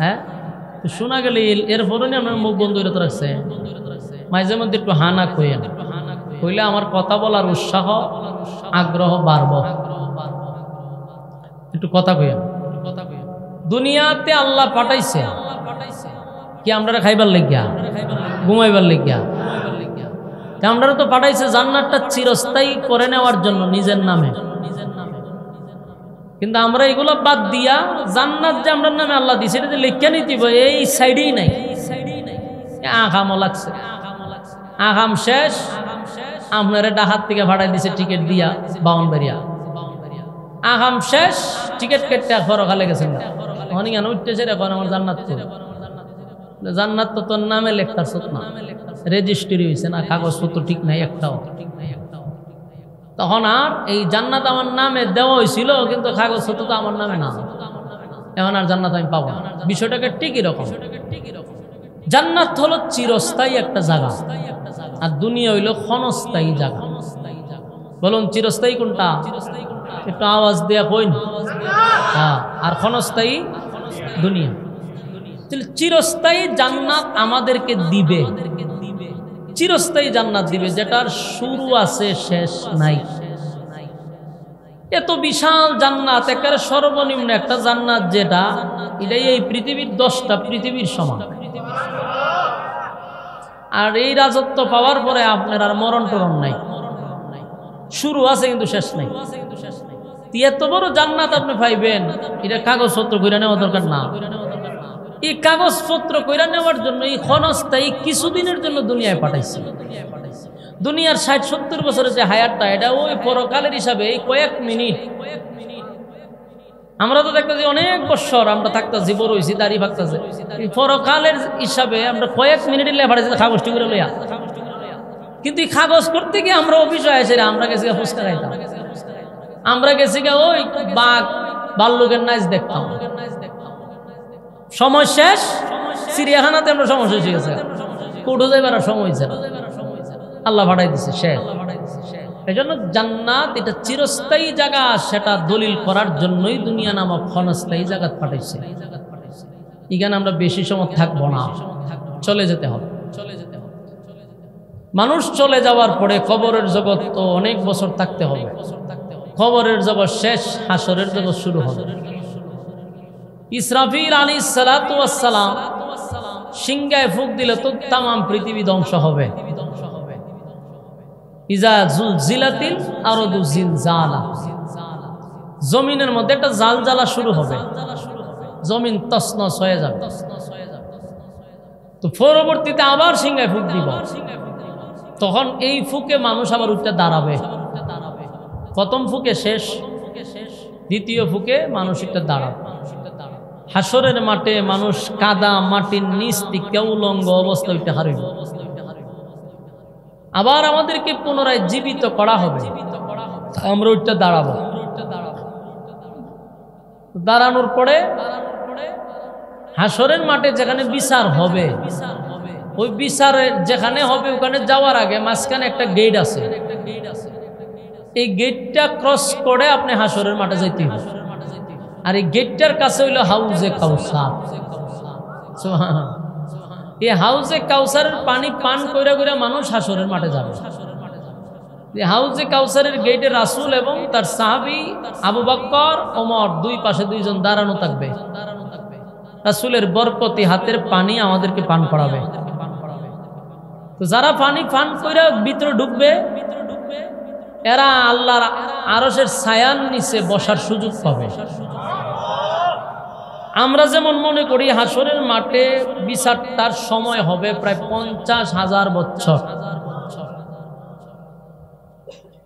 হ্যাঁ, শোনা গেলে এরপরে আপনার মুখ বন্ধ করে রাখছে। মাঝে মধ্যে একটু হানা কইলে আমার কথা বলার উৎসাহ আগ্রহ বাড়ব। একটু কথা কইয়া। দুনিয়াতে আল্লাহ পাঠাইছে কি আমরা খাইবার লাগিয়া, ঘুমাইবার লাগিয়া? আমরা তো পাঠাইছে জান্নাতটা চিরস্থায়ী করে নেওয়ার জন্য নিজের নামে। কিন্তু আমরা এগুলো বাদ দিয়া জান্নাত যে আমরা নামে আল্লাহ দিছে এটা লিখে নিতে এই সাইডেই নাই। আখামও লাগছে, আখাম শেষ। আপনারা ডাহাত থেকে ভাড়াই দিছে টিকিট দিয়া বাউনবাড়িয়া। আখাম শেষ, টিকিট কেটে ফরখালে গেছেন না। অনেক উঠতেছে এখন আমার জান্নাত তো, জান্নাত তো তোর নামে লেখতার না, রেজিস্ট্রি হয়েছে না, কাগজপত্র ঠিক নাই একটাও। তখন আর এই জান্নাত আমার নামে দেওয়া হয়েছিল কিন্তু কাগজপত্র তো আমার নামে না, এখন আর জান্নাত আমি পাবো না। বিষয়টাকে ঠিক এরকম। জান্নাত হলো চিরস্থায়ী একটা জায়গা, আর দুনিয়া হইল ক্ষণস্থায়ী জায়গা। বলুন চিরস্থায়ী কোনটা? একটু আওয়াজ দেয়া কইন। হ্যাঁ, আর ক্ষণস্থায়ী দুনিয়া। চিরস্থায়ী জান্নাত আমাদেরকে দিবে, চিরস্থায়ী জান্নাত দিবে যেটার শুরু আছে শেষ নাই। এত বিশাল জান্নাত, একেবারে সর্বনিম্ন একটা জান্নাত যেটা এটাই এই পৃথিবীর 10টা পৃথিবীর সমান। আর এই রাজত্ব পাওয়ার পরে আপনার আর মরণ টরণ নাই, শুরু আছে কিন্তু শেষ নাই। এত বড় জান্নাত আপনি পাইবেন, এটা কাগজপত্র কইরা নেওয়া দরকার না। এই কাগজপত্র কইরা নেওয়ার জন্য এই ক্ষণস্থায়ী কিছুদিনের জন্য দুনিয়ায় পাঠাইছে। দুনিয়ার 60-70 বছরের যে হায়াতটা, এটা ওই পরকালের হিসাবে এই কয়েক মিনিট। আমরা তো দেখতেছি অনেক বছর আমরা থাকতেছি, বড় হয়েছি, দাঁড়িয়ে থাকতেছে। পরকালের হিসাবে আমরা কয়েক মিনিটের লেফাড়েছি কাগজটি করে লইয়া। কিন্তু এই কাগজ করতে গিয়ে আমরা অফিসে আসে, আমরা গেছি ফুচকা খাইতাম, আমরা গেছি ওই বাঘ ভাল্লুকের নাচ দেখতাম। সময় শেষ, চিড়িয়াখানাতে আমরা সময় শেষ হয়ে গেছে, কোর্টে যাইবার সময় হয়েছে না, আল্লাহ ভাড়াই দিছে শেষ। এই জন্য জান্নাত এটা চিরস্থায়ী জায়গা, সেটা দলিল করার জন্যই দুনিয়া নামক ক্ষণস্থায়ী জায়গা পাঠাইছে। এখানে আমরা বেশি সময় থাকবো না, চলে যেতে হবে। মানুষ চলে যাওয়ার পরে কবরের জগৎ তো অনেক বছর থাকতে হবে। কবরের জগৎ শেষ, হাসরের জগৎ শুরু হবে। ইসরাফিল আলাইহিস সালাতু ওয়াস সালাম সিংহায় ফুঁক দিলে তো তামাম পৃথিবী ধ্বংস হবে। ইজা জুলজিলাতিল আরদু জিলজালা, জমিনের মধ্যে একটা জালজালা শুরু হবে, জমিন তছনছ হয়ে যাবে। তো পরবর্তীতে আবার সিংহায় ফুঁক দিব, তখন এই ফুকে মানুষ আবার উঠতে দাঁড়াবে। প্রথম ফুকে শেষ, দ্বিতীয় ফুকে মানুষ একটা দাঁড়াবে। হাসরের মাঠে মানুষ কাদা মাটির নিচ থেকে উলঙ্গ অবস্থা ওইটা হারিব। আবার আমাদেরকে পুনরায় জীবিত করা হবে, আমরা ওইটা দাঁড়াবো। দাঁড়ানোর পরে হাসরের মাঠে যেখানে বিচার হবে, ওই বিচারে যেখানে হবে ওখানে যাওয়ার আগে মাঝখানে একটা গেট আছে। এই গেটটা ক্রস করে আপনি হাসরের মাঠে যাইতে হবে। আর এই গেটটার কাছে হইল হাউজে কাউসার। এই হাউজে কাউসারের পানি পান কইরা কইরা মানুষ হাসরের মাঠে যাবে। হাউজে কাউসারের গেটে রাসূল এবং তার সাহাবী আবু বকর ওমর দুই পাশে দুইজন দাঁড়ানো থাকবে। রাসূলের বরকতি হাতের পানি আমাদেরকে পান করাবে। তো যারা পানি পান কইরা ভিতরে ঢুকবে এরা আল্লাহর আরশের ছায়ার নিচে বসার সুযোগ পাবে। আমরা যেমন মনে করি হাসরের মাঠে বিচারটার সময় হবে প্রায় 50,000 বছর,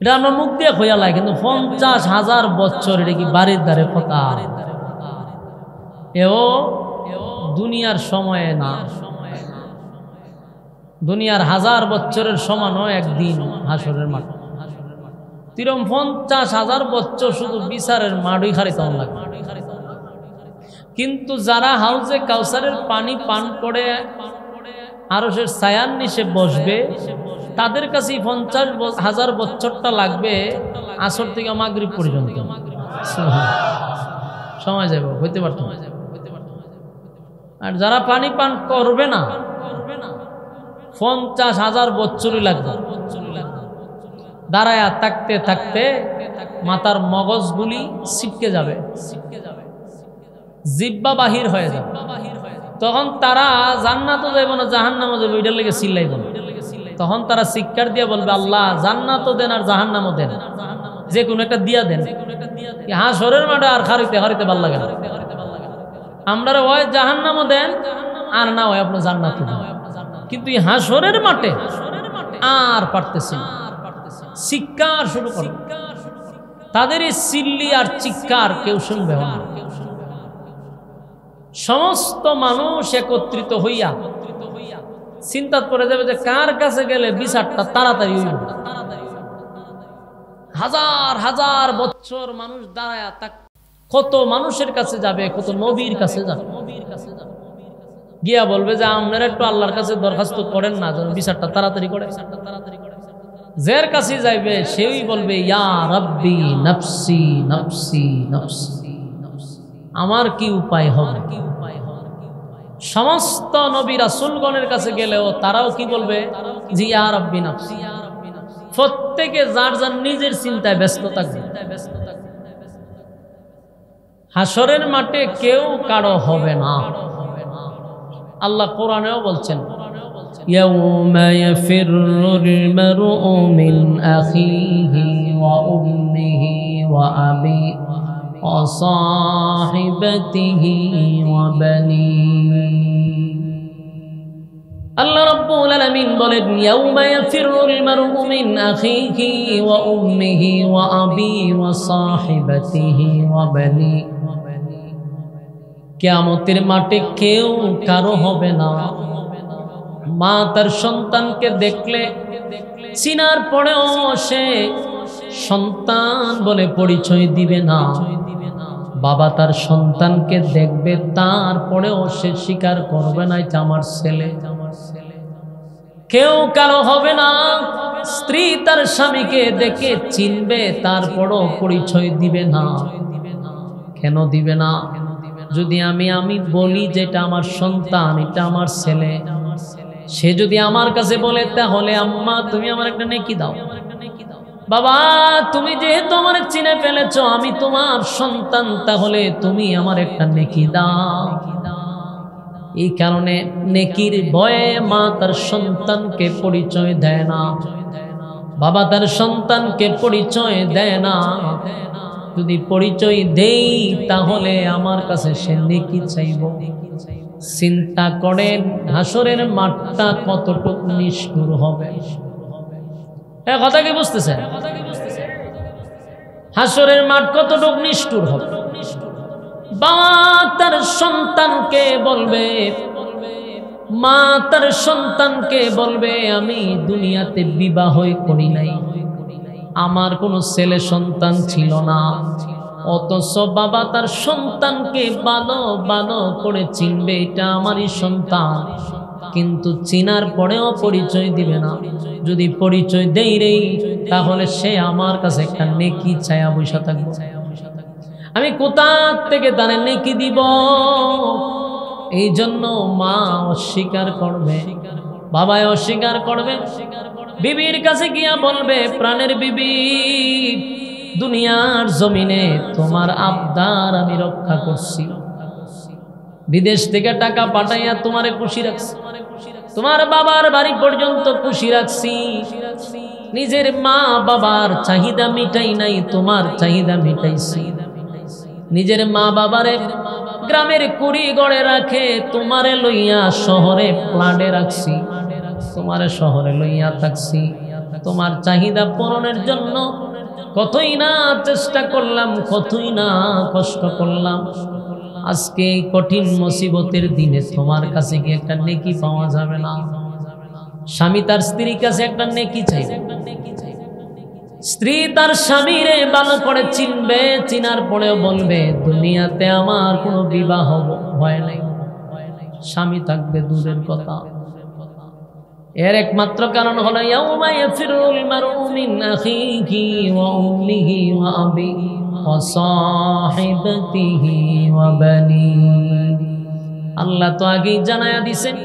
এটা আমরা মুখ দিয়ে খোয়া লাগে, কিন্তু 50,000 বছর এটা কি বাড়ির দ্বারে কথা? এও দুনিয়ার সময়ে না, দুনিয়ার 1000 বছরের সমানও একদিন হাসরের মাঠ। তিরম 50,000 বছর শুধু বিচারের মাঠই খারিতে লাগবে। কিন্তু যারা হাউজে কাউসারের পানি পান করে আরশের ছায়ার নিচে বসবে তাদের কাছে 50,000 বছরটা লাগবে আসর থেকে মাগরিব পর্যন্ত সময় যাবে, হইতে পারত। আর যারা পানি পান করবে না 50,000 বছরই লাগবে। দাঁড়ায়া থাকতে থাকতে মাথার মগজগুলি ছিটকে যাবে, জিব্বা বাহির হয়ে যাবে। তখন তারা জান্নাতও যাইব না জাহান্নামও যাইব, এটার লেগে চিল্লাইব না। তখন তারা চিৎকার দিয়ে বলবে, আল্লাহ জান্নাতও দেন আর জাহান্নামও দেন, যে কোনো একটা দিয়া দেন। হাসরের মাঠে আর খারিতে খারিতে ভাল লাগে না। আমরা হয় জাহান্নামও দেন আর না হয় আপনার জান্নাতও দেন। কিন্তু এই হাসরের মাঠে আর পারতেছি না, চিৎকার শুরু করে। তাদের এই চিল্লি আর চিৎকার কেউ শুনবে না। সমস্ত মানুষ একত্রিত হইয়া চিন্তা করে যাবে যে কার কাছে গেলে বিচারটা তাড়াতাড়ি হইব। 1000,000 বছর মানুষ দাঁড়ায়া কত মানুষের কাছে যাবে, কত নবীর কাছে যাবে, গিয়া বলবে যে আপনারা একটু আল্লাহর কাছে দরখাস্ত করেন না যেন বিচারটা তাড়াতাড়ি করে। যার কাছে যাইবে সেই বলবে ইয়া রাব্বি নফসি নফসি নফসি, আমার কি উপায় হবে? সমস্ত নবী রাসূলগণের কাছে গেলেও তারাও কি বলবে যে ইয়া রাব্বি নফসি। প্রত্যেকে যার যার নিজের চিন্তায় ব্যস্ত থাকবে। হাসরের মাঠে কেউ কারো হবে না। আল্লাহ কোরআনেও বলছেন ইয়াউমা ইয়াফিরুল মারউ মিন আখিহি ওয়া উম্মিহি ওয়া আবি ওয়া সাহিবাতিহি ওয়া বানিহি। আল্লাহ রাব্বুল আলামিন বলেন ইয়াউমা ইয়াফিরুল মারউ মিন আখিহি ওয়া উম্মিহি ওয়া আবি ওয়া সাহিবাতিহি ওয়া বানিহি। কিয়ামতের মাঠে কেউ কারো হবে না। মা তার সন্তানকে দেখলে চিনার পরেও সে সন্তান বলে পরিচয় দিবে না। বাবা তার সন্তানকে দেখবে তারপরেও সে স্বীকার করবে না এটা আমার ছেলে। কেউ কারো হবে না। স্ত্রী তার স্বামীকে দেখে চিনবে তারপরও পরিচয় দিবে না। কেন দিবে না? যদি আমি বলি যে এটা আমার সন্তান, এটা আমার ছেলে, সে যদি আমার কাছে বলে তাহলে আম্মা তুমি আমার একটা নেকি দাও, বাবা তুমি যেহেতু আমার চিনে ফেলেছো আমি তোমার সন্তান, তাহলে তুমি আমার একটা নেকি দাও। এই কারণে নেকির ভয়ে মা তার সন্তানকে পরিচয় দেয় না, বাবা তার সন্তানকে পরিচয় দেয় না। যদি পরিচয় দেই তাহলে আমার কাছে সে নেকি চাইব। চিন্তা করেন হাসরের মাঠটা কতটুকু নিষ্ঠুর হবে। কথা কি বুঝতেছেন? হাসরের মাঠ কতটুকু নিষ্ঠুর হবে। বাবা তার সন্তানকে বলবে, মা তার সন্তানকে বলবে, আমি দুনিয়াতে বিবাহই করি নাই, আমার কোনো ছেলে সন্তান ছিল না। অথচ বাবা তার সন্তানকে ভালো ভালো করে চিনবে, এটা আমারই সন্তান, কিন্তু চিনার পরেও পরিচয় দিবে না। যদি পরিচয় দেই রে, তাহলে সে আমার কাছে একটা নেকি ছায়া বসে থাকবে। আমি কোথা থেকে তারে নেকি দিব? এই জন্য মা অস্বীকার করবে, বাবাই অস্বীকার করবে। বিবির কাছে গিয়া বলবে, প্রাণের বিবি, দুনিয়ার জমিনে তোমার আবদার আমি রক্ষা করছি, বিদেশ থেকে টাকা পাঠাইয়া তোমারে খুশি রাখছি, তোমার বাবার বাড়ি পর্যন্ত খুশি রাখছি, নিজের মা বাবার চাহিদা মিটাই নাই, তোমার চাহিদা মিটাইছি। নিজের মা বাবারে গ্রামের কুড়ি গড়ে রাখে, তোমারে লইয়া শহরে প্লাডে রাখছি, তোমারে শহরে লইয়া থাকছি। তোমার চাহিদা পূরণের জন্য কতই না চেষ্টা করলাম, কতই না কষ্ট করলাম। আজকে এই কঠিন মুসিবতের দিনে তোমার কাছে কি একটা নেকি পাওয়া যাবে না? স্বামী তার স্ত্রীর কাছে একটা নেকি চাইবে, স্ত্রী তার স্বামীরে ভালো করে চিনবে, চিনার পরেও বলবে, দুনিয়াতে আমার কোনো বিবাহ হয় নাই, স্বামী থাকবে দূরের কথা। এর একমাত্র কারণ হলো ইয়াউমা ইয়াফিরুল মারউ মিন আখিহি ওয়া উম্মিহি ওয়া আবিহি ওয়া সাহিবাতিহি ওয়া বানিহি। আল্লাহ তো আগেই জানায়া দিয়েছেন,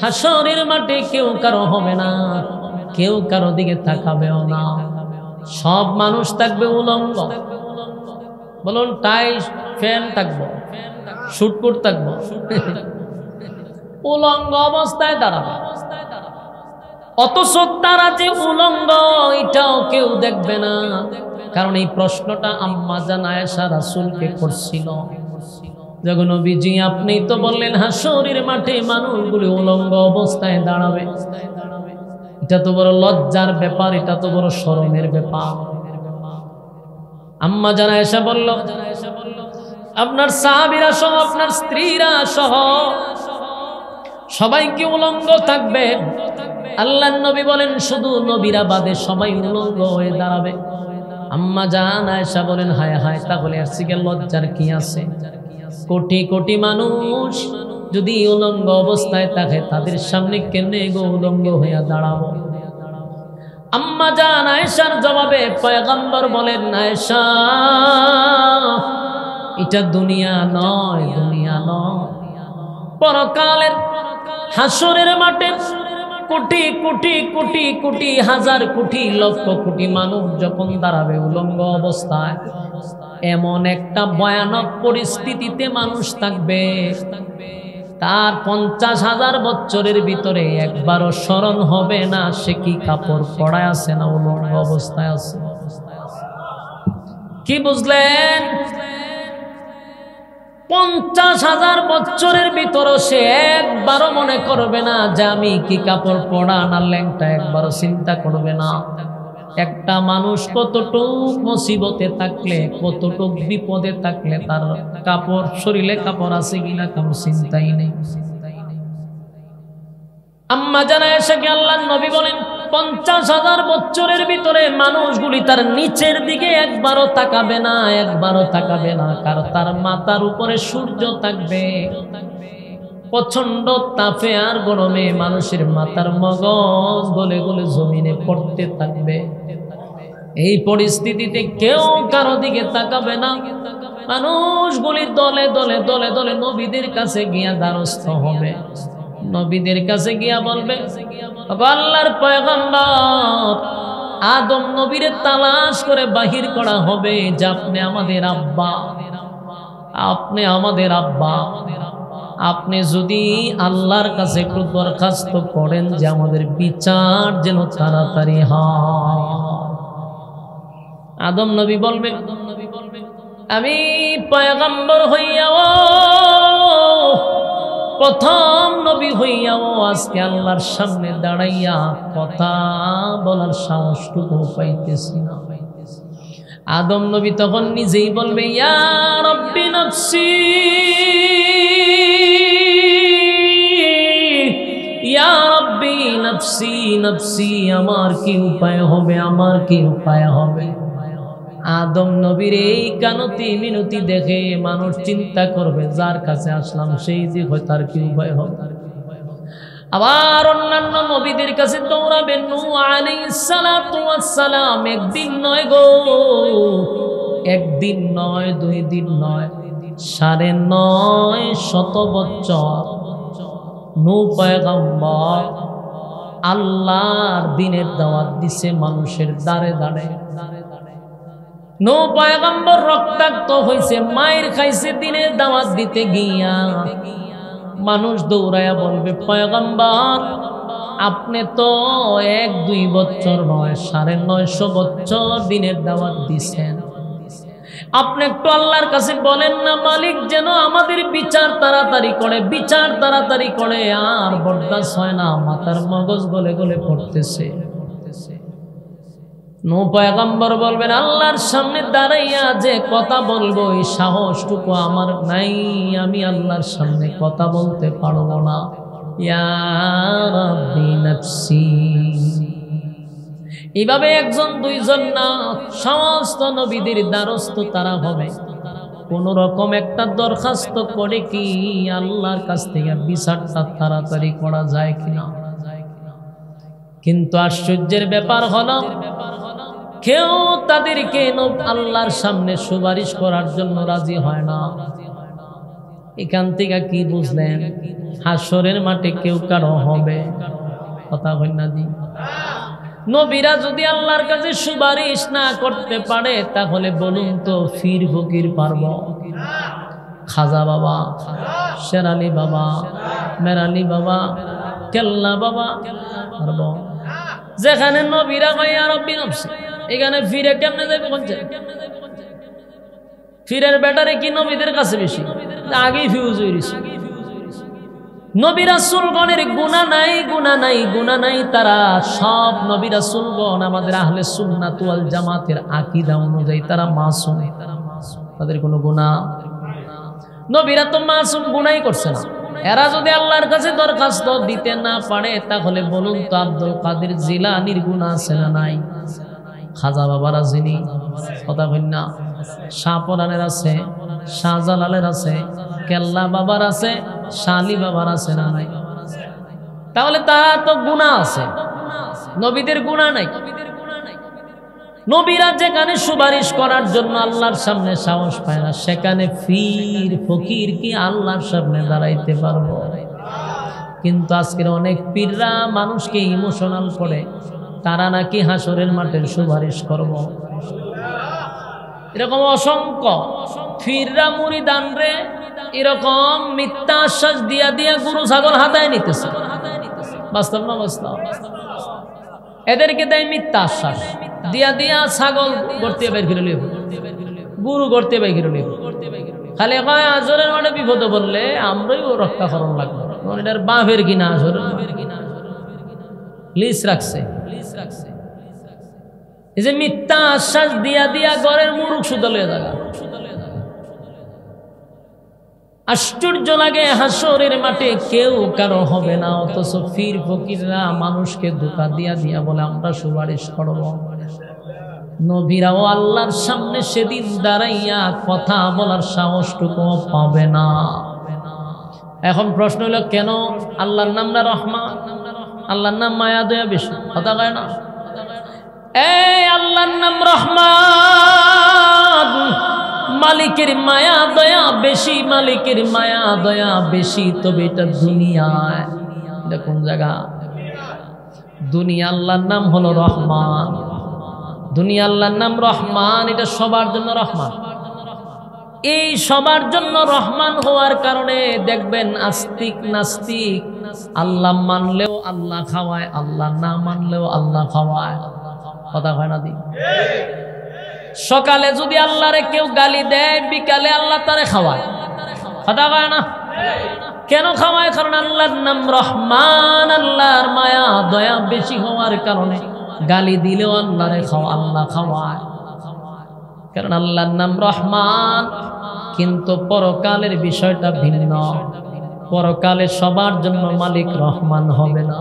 হাসরের মাঠে কেউ কারো হবে না, কেউ কারো দিকে তাকাবেও না, সব মানুষ থাকবে উলঙ্গ। বলুন, টাই ফ্যান থাকবো, শুটকুট থাকবো, উলঙ্গ অবস্থায় দাঁড়াবে। অথচ তারা যে উলঙ্গ এটাও কেউ দেখবে না, কারণ এই প্রশ্নটা আম্মা জান আয়েশা রাসূলকে করছিল। যখন নবীজি আপনি তো বললেন হাসরের মাঠে মানুষগুলো উলঙ্গ অবস্থায় দাঁড়াবে, এটা তো বড় লজ্জার ব্যাপার, এটা তো বড় শরমের ব্যাপার। আম্মা জান আয়েশা বলল, আপনার সাহাবীরা সহ, আপনার স্ত্রীরা সহ সবাই কি উলঙ্গ থাকবে? আল্লাহর নবী বলেন, শুধু নবীরা বাদে সবাই উলঙ্গ হয়ে দাঁড়াবে। আম্মা জান আয়েশা বলেন, হায় হায়, তাহলে আর থেকে লজ্জার কি আছে? কোটি কোটি মানুষ যদি উলঙ্গ অবস্থায় থাকে, তাদের সামনে কেমনে গো উলঙ্গ হইয়া দাঁড়াবো? আম্মা জান আয়েশার জবাবে পয়গম্বর বলেন, আয়েশা, এটা দুনিয়া নয়, দুনিয়া নয়, পরকালের হাসরের মাঠে কোটি কোটি কোটি কোটি হাজার কোটি লক্ষ কোটি মানুষ যখন দাঁড়াবে উলঙ্গ অবস্থায়, এমন একটা ভয়ানক পরিস্থিতিতে মানুষ থাকবে, তার 50,000 বছরের ভিতরে একবারও স্মরণ হবে না সে কি কাপড় পরায় আছে না উলঙ্গ অবস্থায় আছে। কি বুঝলেন? 50,000 বছরের ভিতরে সে একবারও মনে করবে না যে আমি কি কাপড় পরা না ল্যাংটা, একবারও চিন্তা করবে না। একটা মানুষ কতটুক মুসিবতে থাকলে, কতটুক বিপদে থাকলে তার কাপড়, শরীরে কাপড় আছে কিনা কোনো চিন্তাই নেই। আম্মা জানা এসে কি আল্লাহর নবী বলেন, 50,000 বছরের ভিতরে মানুষগুলি তার নিচের দিকে একবারও তাকাবে না, একবারও তাকাবে না, কারণ তার মাথার উপরে সূর্য থাকবে। প্রচন্ড তাপে আর গরমে মানুষের মাথার মগজ গলে গলে জমিনে পড়তে থাকবে। এই পরিস্থিতিতে কেউ কারো দিকে তাকাবে না। মানুষগুলি দলে দলে দলে দলে নবীদের কাছে গিয়া দ্বারস্থ হবে, নবীদের কাছে গিয়া বলবে, আল্লাহর পয়গম্বর, আদম নবীরে তালাশ করে বাহির করা হবে যে আপনি আমাদের আব্বা, আপনি আমাদের আব্বা। আপনি যদি আল্লাহর কাছে একটু দরখাস্ত করেন যে আমাদের বিচার যেন তাড়াতাড়ি হয়। আদম নবী বলবে, আমি পয়গম্বর হইয়াও, প্রথম নবী হইয়াও আজকে আল্লাহর সামনে দাঁড়াইয়া কথা বলার সাহসটুকু পাইতেছি না। আদম নবী তখন নিজেই বলবে ইয়া রাব্বি নাফসি, ইয়া রাব্বি নাফসি নাফসি, আমার কি উপায় হবে, আমার কি উপায় হবে। আদম নবীর এই কানতি মিনতি দেখে মানুষ চিন্তা করবে যার কাছে আসলাম সেই যে হয় তার কি উপায় হবে। আবার অন্যান্য নবীদের কাছে দৌড়াবেন। নূহ আলাইহিস সালাতু ওয়াস সালাম একদিন নয় গো, একদিন নয়, 2 দিন নয়, 950 বছর নূহ পয়গম্বর আল্লাহর দ্বীনের দাওয়াত দিছে মানুষের দাঁড়ে দাঁড়ে। নূহ পয়গম্বর রক্তাক্ত হইছে, মায়ের খাইছে দ্বীনের দাওয়াত দিতে গিয়া। মানুষ দৌড়ায়া বলবে পয়গম্বর আপনি তো 1-2 বছর নয়, 950 বছর দ্বীনের দাওয়াত দিছেন, আপনি একটু আল্লাহর কাছে বলেন না মালিক যেন আমাদের বিচার তাড়াতাড়ি করে, বিচার তাড়াতাড়ি করে। আর বরদাস্ত হয় না, মাথার মগজ গলে গলে পড়তেছে। নূহ পয়গম্বর বলবেন আল্লাহর সামনে দাঁড়াইয়া যে কথা বলবো এই সাহসটুকু আমার নাই, আমি আল্লাহর সামনে কথা বলতে পারবো না। ইয়া রাব্বি নাফসি। এইভাবে 1-2 না, সমস্ত নবীদের দ্বারস্থ তারা হবে। কোন রকম একটা দরখাস্ত করে কি আল্লাহর কাছ থেকে বিচারটা তাড়াতাড়ি করা যায় কিনা। কিন্তু আশ্চর্যের ব্যাপার হলো কেউ তাদেরকে আল্লাহর সামনে সুপারিশ করার জন্য রাজি হয় না। এখান থেকে কি বুঝলেন? হাসরের মাঠে কেউ কারো হবে কথা হয় না জি। নবীরা যদি আল্লাহর কাছে সুপারিশ না করতে পারে তাহলে বলুন তো ফির ফকির পারব? খাজা বাবা, শেরালি বাবা, মেরালি বাবা, কেল্লা বাবা পারব? যেখানে নবীরা কয় ইয়া রাব্বি নাফসি, এখানে ফিরে কেমনে যাবে? কোন ফিরের ব্যাটারে কি নবীদের কাছে বেশি? আগেই ফিউজ হয়ে গেছে। নবী রাসূলগণের গুনাহ নাই, গুনাহ নাই, গুনাহ নাই। তারা সব নবী রাসূলগণ আমাদের আহলে সুন্নাত ওয়াল জামাতের আকীদা অনুযায়ী তারা মাসুম, তাদের কোনো গুনাহ। নবীরা তো মাসুম, গুনাহই করছে না। এরা যদি আল্লাহর কাছে দরখাস্ত দিতে না পারে তাহলে বলুন তো আব্দুল কাদের জিলানীর গুনাহ আছে না নাই? খাজা বাবার যিনি কথা কইন না, শাহপরানের আছে, শাহজালালের আছে, কেল্লা বাবার আছে, শালি বাবার আছে না নাই? তাহলে তার তো গুনাহ আছে, নবীদের গুনাহ নাই। নবীরা যেখানে সুপারিশ করার জন্য আল্লাহর সামনে সাহস পায় না সেখানে ফির ফকির কি আল্লাহর সামনে দাঁড়াইতে পারবো? কিন্তু আজকের অনেক পীররা মানুষকে ইমোশনাল করে, তারা নাকি হাসরের মাঠের সুপারিশ করব। এরকম অসংখ্য ফিররা মুরিদানরে এরকম মিথ্যা আশ্বাস দিয়া দিয়া গরু ছাগল হাতায় নিতেছে। বাস্তব না বাস্তব? এদেরকে দেয় মিথ্যা আশ্বাস দিয়া দিয়া ছাগল গর্তে বের করে লইব, গরু গর্তে বের করে লইব। খালি কয় হাসরের মাঠে বিপদ বললে আমরাই ও রক্ষাকরণ লাগবে। এটার বাপের কিনা হাসরের লিস্ট রাখছে। এই যে মিথ্যা আশ্বাস দিয়া দিয়া ঘরের মুরুখ সুদা লইয়া জায়গা। আশ্চর্য লাগে, হাসরের মাঠে কেউ কারো হবে না, অথচ ফির ফকিররা মানুষকে ধোঁকা দিয়া দিয়া বলে আমরা সুপারিশ করব। নবীরাও আল্লাহর সামনে সেদিন দাঁড়াইয়া কথা বলার সাহসটুকু পাবে না। এখন প্রশ্ন হলো কেন আল্লাহর নামটা রহমান, আল্লাহর নাম মায়া দয়া বেশি কথা কয় না? এই আল্লাহর নাম রহমান, মালিকের মায়া দয়া বেশি, মালিকের মায়া দয়া বেশি। তবে এটা দুনিয়ায়, এটা কোন জায়গা? দুনিয়া আল্লাহর নাম হলো রহমান, দুনিয়া আল্লাহর নাম রহমান, এটা সবার জন্য রহমান। এই সবার জন্য রহমান হওয়ার কারণে দেখবেন আস্তিক নাস্তিক আল্লাহ মানলেও আল্লাহ খাওয়ায়, আল্লাহ না মানলেও আল্লাহ খাওয়ায় কথা হয় না? দিন সকালে যদি আল্লাহরে কেউ গালি দেয় বিকালে আল্লাহ তারে খাওয়ায় কথা কয় না? কেন খাওয়ায়? কারণ আল্লাহর নাম রহমান, আল্লাহর মায়া দয়া বেশি হওয়ার কারণে গালি দিলেও আল্লাহরে আল্লাহ খাওয়ায়। কারণ আল্লাহর নাম রহমান, কিন্তু পরকালের বিষয়টা ভিন্ন। পরকালে সবার জন্য মালিক রহমান হবে না।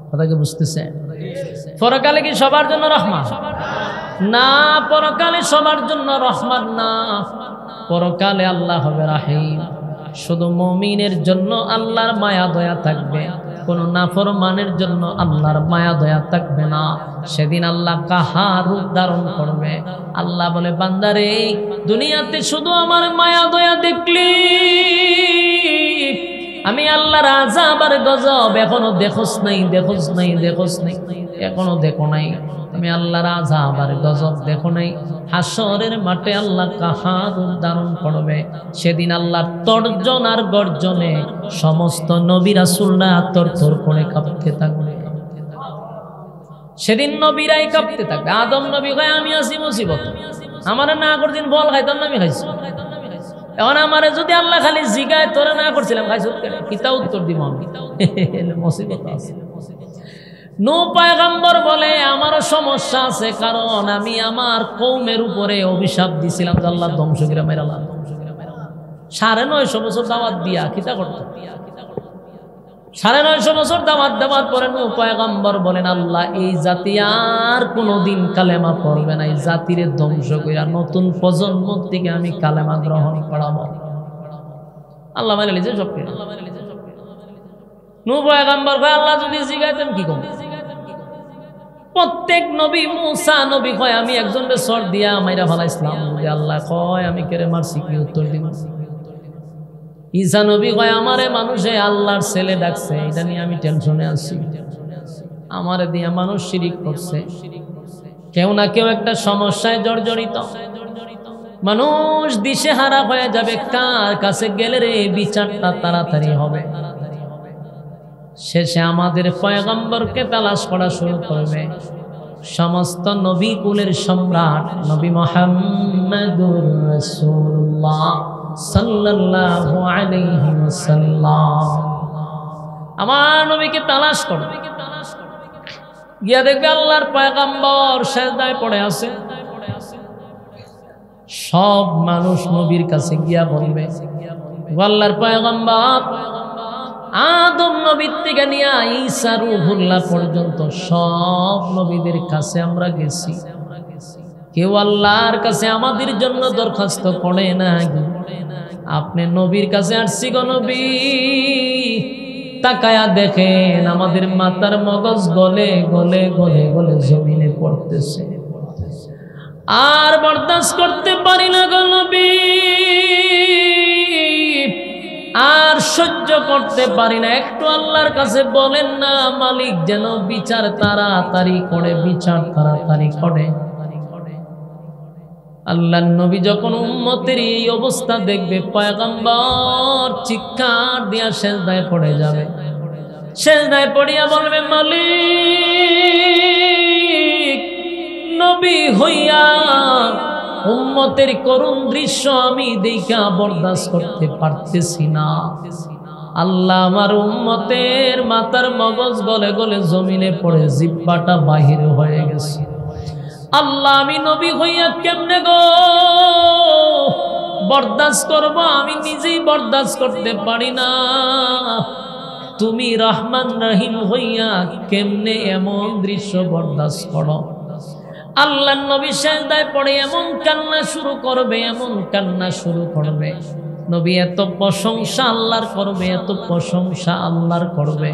কথা কি বুঝতেছে? পরকালে কি সবার জন্য রহমান না? পরকালে সবার জন্য রহমান না, পরকালে আল্লাহ হবে রাহিম। শুধু মুমিনের জন্য আল্লাহর মায়া দয়া থাকবে, কোন নাফরমানের জন্য আল্লাহর মায়া দয়া থাকবে না। সেদিন আল্লাহ কাহার রূপ ধারণ করবে। আল্লাহ বলে, বান্দারে দুনিয়াতে শুধু আমার মায়া দয়া দেখলি, আমি আল্লাহর আযাব আর গজব এখনো দেখোস নাই, দেখোস নাই, দেখোস নাই, এখনো দেখো নাই। আমি আল্লাহর আযাব আর গজব দেখো নাই। হাসরের মাঠে আল্লাহ কাহার রূপ ধারণ করবে। সেদিন আল্লাহর তর্জন আর গর্জনে সমস্ত নবী রাসূলরা থরথর করে কাঁপতে থাকবে। সেদিন নবীরাই কাঁপতে থাকবে। আদম নবী কয়, আমি আছি মুসিবত, আমার না করদিন বল খাইতাম না, আমি খাইছি। এখন আমারে যদি আল্লাহ খালি জিগায় তোরে না করছিলাম খাইছ, কিতা উত্তর দিব আমি? মুসিবত আছে। নূহ পয়গম্বর বলে, আমারও সমস্যা আছে, কারণ আমি আমার কওমের উপরে অভিশাপ দিছিলাম যে আল্লাহ ধ্বংস করে মেরালাম। 950 বছর দাওয়াত দিয়া কিতা করতে? 950 বছর দাওয়াত দেওয়ার পরে নূহ পয়গম্বর বলেন, আল্লাহ এই জাতি আর কোনোদিন কালেমা পড়বে না, এই জাতিরে ধ্বংস কইরা নতুন প্রজন্ম থেকে আমি কালেমা গ্রহণ করাবো। আল্লাহ মানে লিখে সব। নূহ পয়গম্বর কয়, আল্লাহ যদি জিগাইতেন কি কম? প্রত্যেক নবী, মুসা নবী কয়, আমি একজনকে সর দিয়া মাইরা ফেলাইছিলাম। যদি আল্লাহ কয় আমি কেড়ে মারছি, কি উত্তর দিব? ঈসা নবী কয়, আমারে মানুষে আল্লাহর ছেলে ডাকছে, এটা নিয়ে আমি টেনশনে আছি। আমারে দিয়া মানুষ শিরিক করছে। কেউ না কেউ একটা সমস্যায় জর্জরিত। মানুষ দিশেহারা হয়ে যাবে, কার কাছে গেলে রে বিচারটা তাড়াতাড়ি হবে। শেষে আমাদের পয়গম্বরকে তালাশ করা শুরু করবে। সমস্ত নবী কুলের সম্রাট নবী মুহাম্মদুর রাসূলুল্লাহ সাল্লাল্লাহু আলাইহি ওয়াসাল্লাম আমার নবীকে তালাশ করবে। গিয়া দেখবে আল্লাহর পয়গম্বর সিজদায় পড়ে আছে। সব মানুষ নবীর কাছে গিয়া বলবে, আল্লাহর পয়গম্বর আদম নবীর থেকে নিয়ে ঈসা রূহুল্লাহ পর্যন্ত সব নবীদের কাছে আমরা গেছি, কেউ আল্লাহর কাছে আমাদের জন্য দরখাস্ত করে না। আপনি নবীর কাছে আসছি গো নবী, তাকায়া দেখেন আমাদের মাথার মগজ গলে গলে গলে গলে জমিনে পড়তেছে, আর বরদাস্ত করতে পারি না গো নবী, আর সহ্য করতে পারি না। একটু আল্লাহর কাছে বলেন না, মালিক যেন বিচার তাড়াতাড়ি করে, বিচার তাড়াতাড়ি করে। আল্লাহর নবী যখন উম্মতের এই অবস্থা দেখবে, পয়গম্বর চিৎকার দিয়া সিজদায় পড়ে যাবে। সিজদায় পড়িয়া বলবে, মালিক নবী হইয়া উম্মতের করুণ দৃশ্য আমি দেখা বরদাস্ত করতে পারতেছি না। আল্লাহ আমার উম্মতের মাথার মগজ গলে গলে জমিনে পড়ে জিহ্বাটা বাহির হয়ে গেছে। আল্লাহ আমি নবী হইয়া কেমনে গো বরদাস্ত করব? আমি নিজেই বরদাস্ত করতে পারি না। তুমি রহমান রহিম হইয়া কেমনে এমন দৃশ্য বরদাস্ত করো? আল্লাহর নবী সিজদায় পড়ে এমন কান্না শুরু করবে, এমন কান্না শুরু করবে। নবী এত প্রশংসা আল্লাহর করবে, এত প্রশংসা আল্লাহর করবে।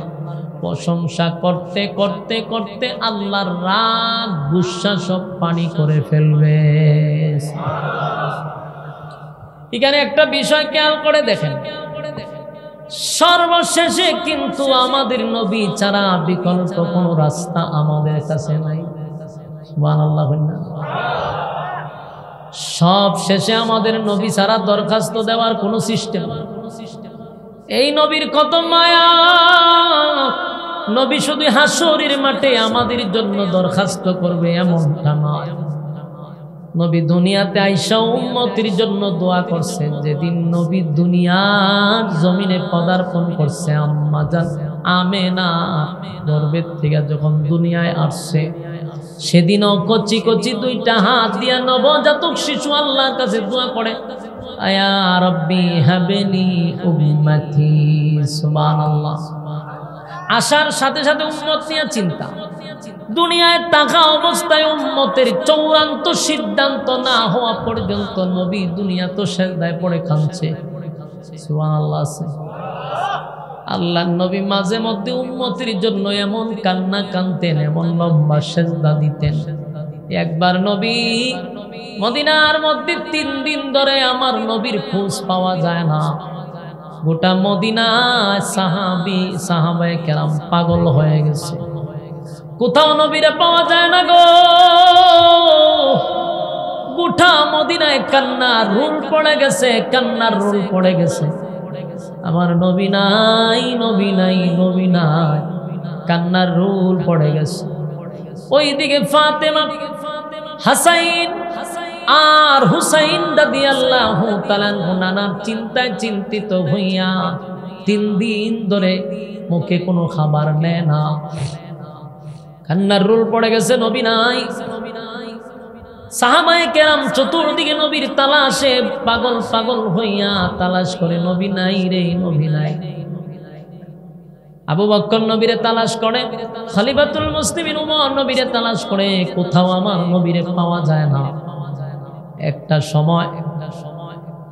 প্রশংসা করতে করতে করতে আল্লাহর রাগ গুসা সব পানি করে ফেলবে। এখানে একটা বিষয় খেয়াল করে দেখেন, সর্বশেষে কিন্তু আমাদের নবী ছাড়া বিকল্প কোনো রাস্তা আমাদের কাছে নাই। সুবহানাল্লাহ। সব শেষে আমাদের নবী ছাড়া দরখাস্ত দেওয়ার কোনো সিস্টেম নেই। এই নবীর কত মায়া! নবী শুধু হাসরের মাঠে আমাদের জন্য দরখাস্ত করবে এমনটা নয়। নবী দুনিয়াতে আইসা উম্মতের জন্য দোয়া করছেন। যেদিন নবী দুনিয়ার জমিনে পদার্পণ করছে, আম্মা জান আমেনা গর্ভের থেকে যখন দুনিয়ায় আসছে, সেদিনও কচি কচি দুইটা হাত দিয়া নবজাতক শিশু আল্লাহর কাছে দোয়া করে, আয়া রব্বি হাবলি উম্মতি। সুবহানাল্লাহ। আসার সাথে সাথে উম্মত নিয়ে চিন্তা, দুনিয়ায় থাকা অবস্থায় উম্মতের চূড়ান্ত সিদ্ধান্ত না হওয়া পর্যন্ত নবী দুনিয়া তো সেজদায় পড়ে কাঁদছে। সুবহানাল্লাহ। আল্লাহ নবী মাঝে মধ্যে উম্মতের জন্য এমন কান্না কাঁদতেন, এমন লম্বা সেজদা দিতেন। একবার নবী মদিনার মধ্যে 3 দিন ধরে আমার নবীর খোঁজ পাওয়া যায় না। গোটা মদিনায় সাহাবায়ে কেরাম পাগল হয়ে গেছে, কোথাও নবীরে পাওয়া যায় না গো। গোটা মদিনায় কান্নার রোল পড়ে গেছে, কান্নার রোল পড়ে গেছে। আমার নবী নাই, নবী নাই, নবী নাই, কান্নার রোল পড়ে গেছে। ওইদিকে ফাতেমা, হাসাইন আর হুসাইন রাদিয়াল্লাহু তাআলা নানার চিন্তায় চিন্তিত হইয়া 3 দিন ধরে মুখে কোনো খাবার নেয় না, কান্নার রোল পড়ে গেছে, নবী নাই। সাহাবায়ে কেরাম চতুর্দিকে নবীর তালাশে পাগল পাগল হইয়া তালাশ করে, নবী নাই রে, নবী নাই। আবু বকর নবীরে তালাশ করে, খলিফাতুল মুসলিমিন উমর নবীরে তালাশ করে, কোথাও আমার নবীরে পাওয়া যায় না। একটা সময়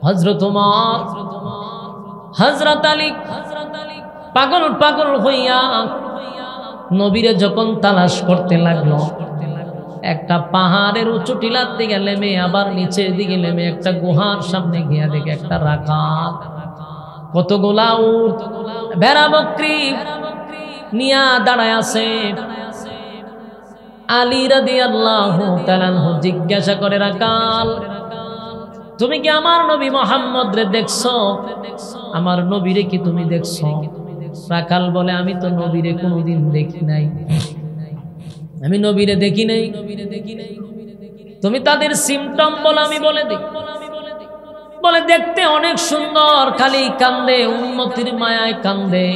হযরত ওমর, হযরত আলী পাগল পাগল হইয়া নবীরে যখন তালাশ করতে লাগলো, একটা পাহাড়ের উঁচু টিলার দিকে নেমে আবার নিচের দিকে নেমে একটা গুহার সামনে গিয়া দেখে একটা রাখাল কতগুলা উট ভেড়া বকরি নিয়া দাঁড়ায় আছে। আলী রাদিয়াল্লাহু তাআলা জিজ্ঞাসা করে, রাখাল তুমি কি আমার নবী মুহাম্মদ রে দেখছো? আমার নবীরে কি তুমি দেখছো? রাখাল বলে, আমি তো নবীরে কোনোদিন দেখি নাই, আমি নবীরে দেখি নাই। তুমি তাদের সিমটম বলে আমি বলে দিই। বলে, দেখতে অনেক সুন্দর, খালি কান্দে, উম্মতির মায়ায় কান্দে,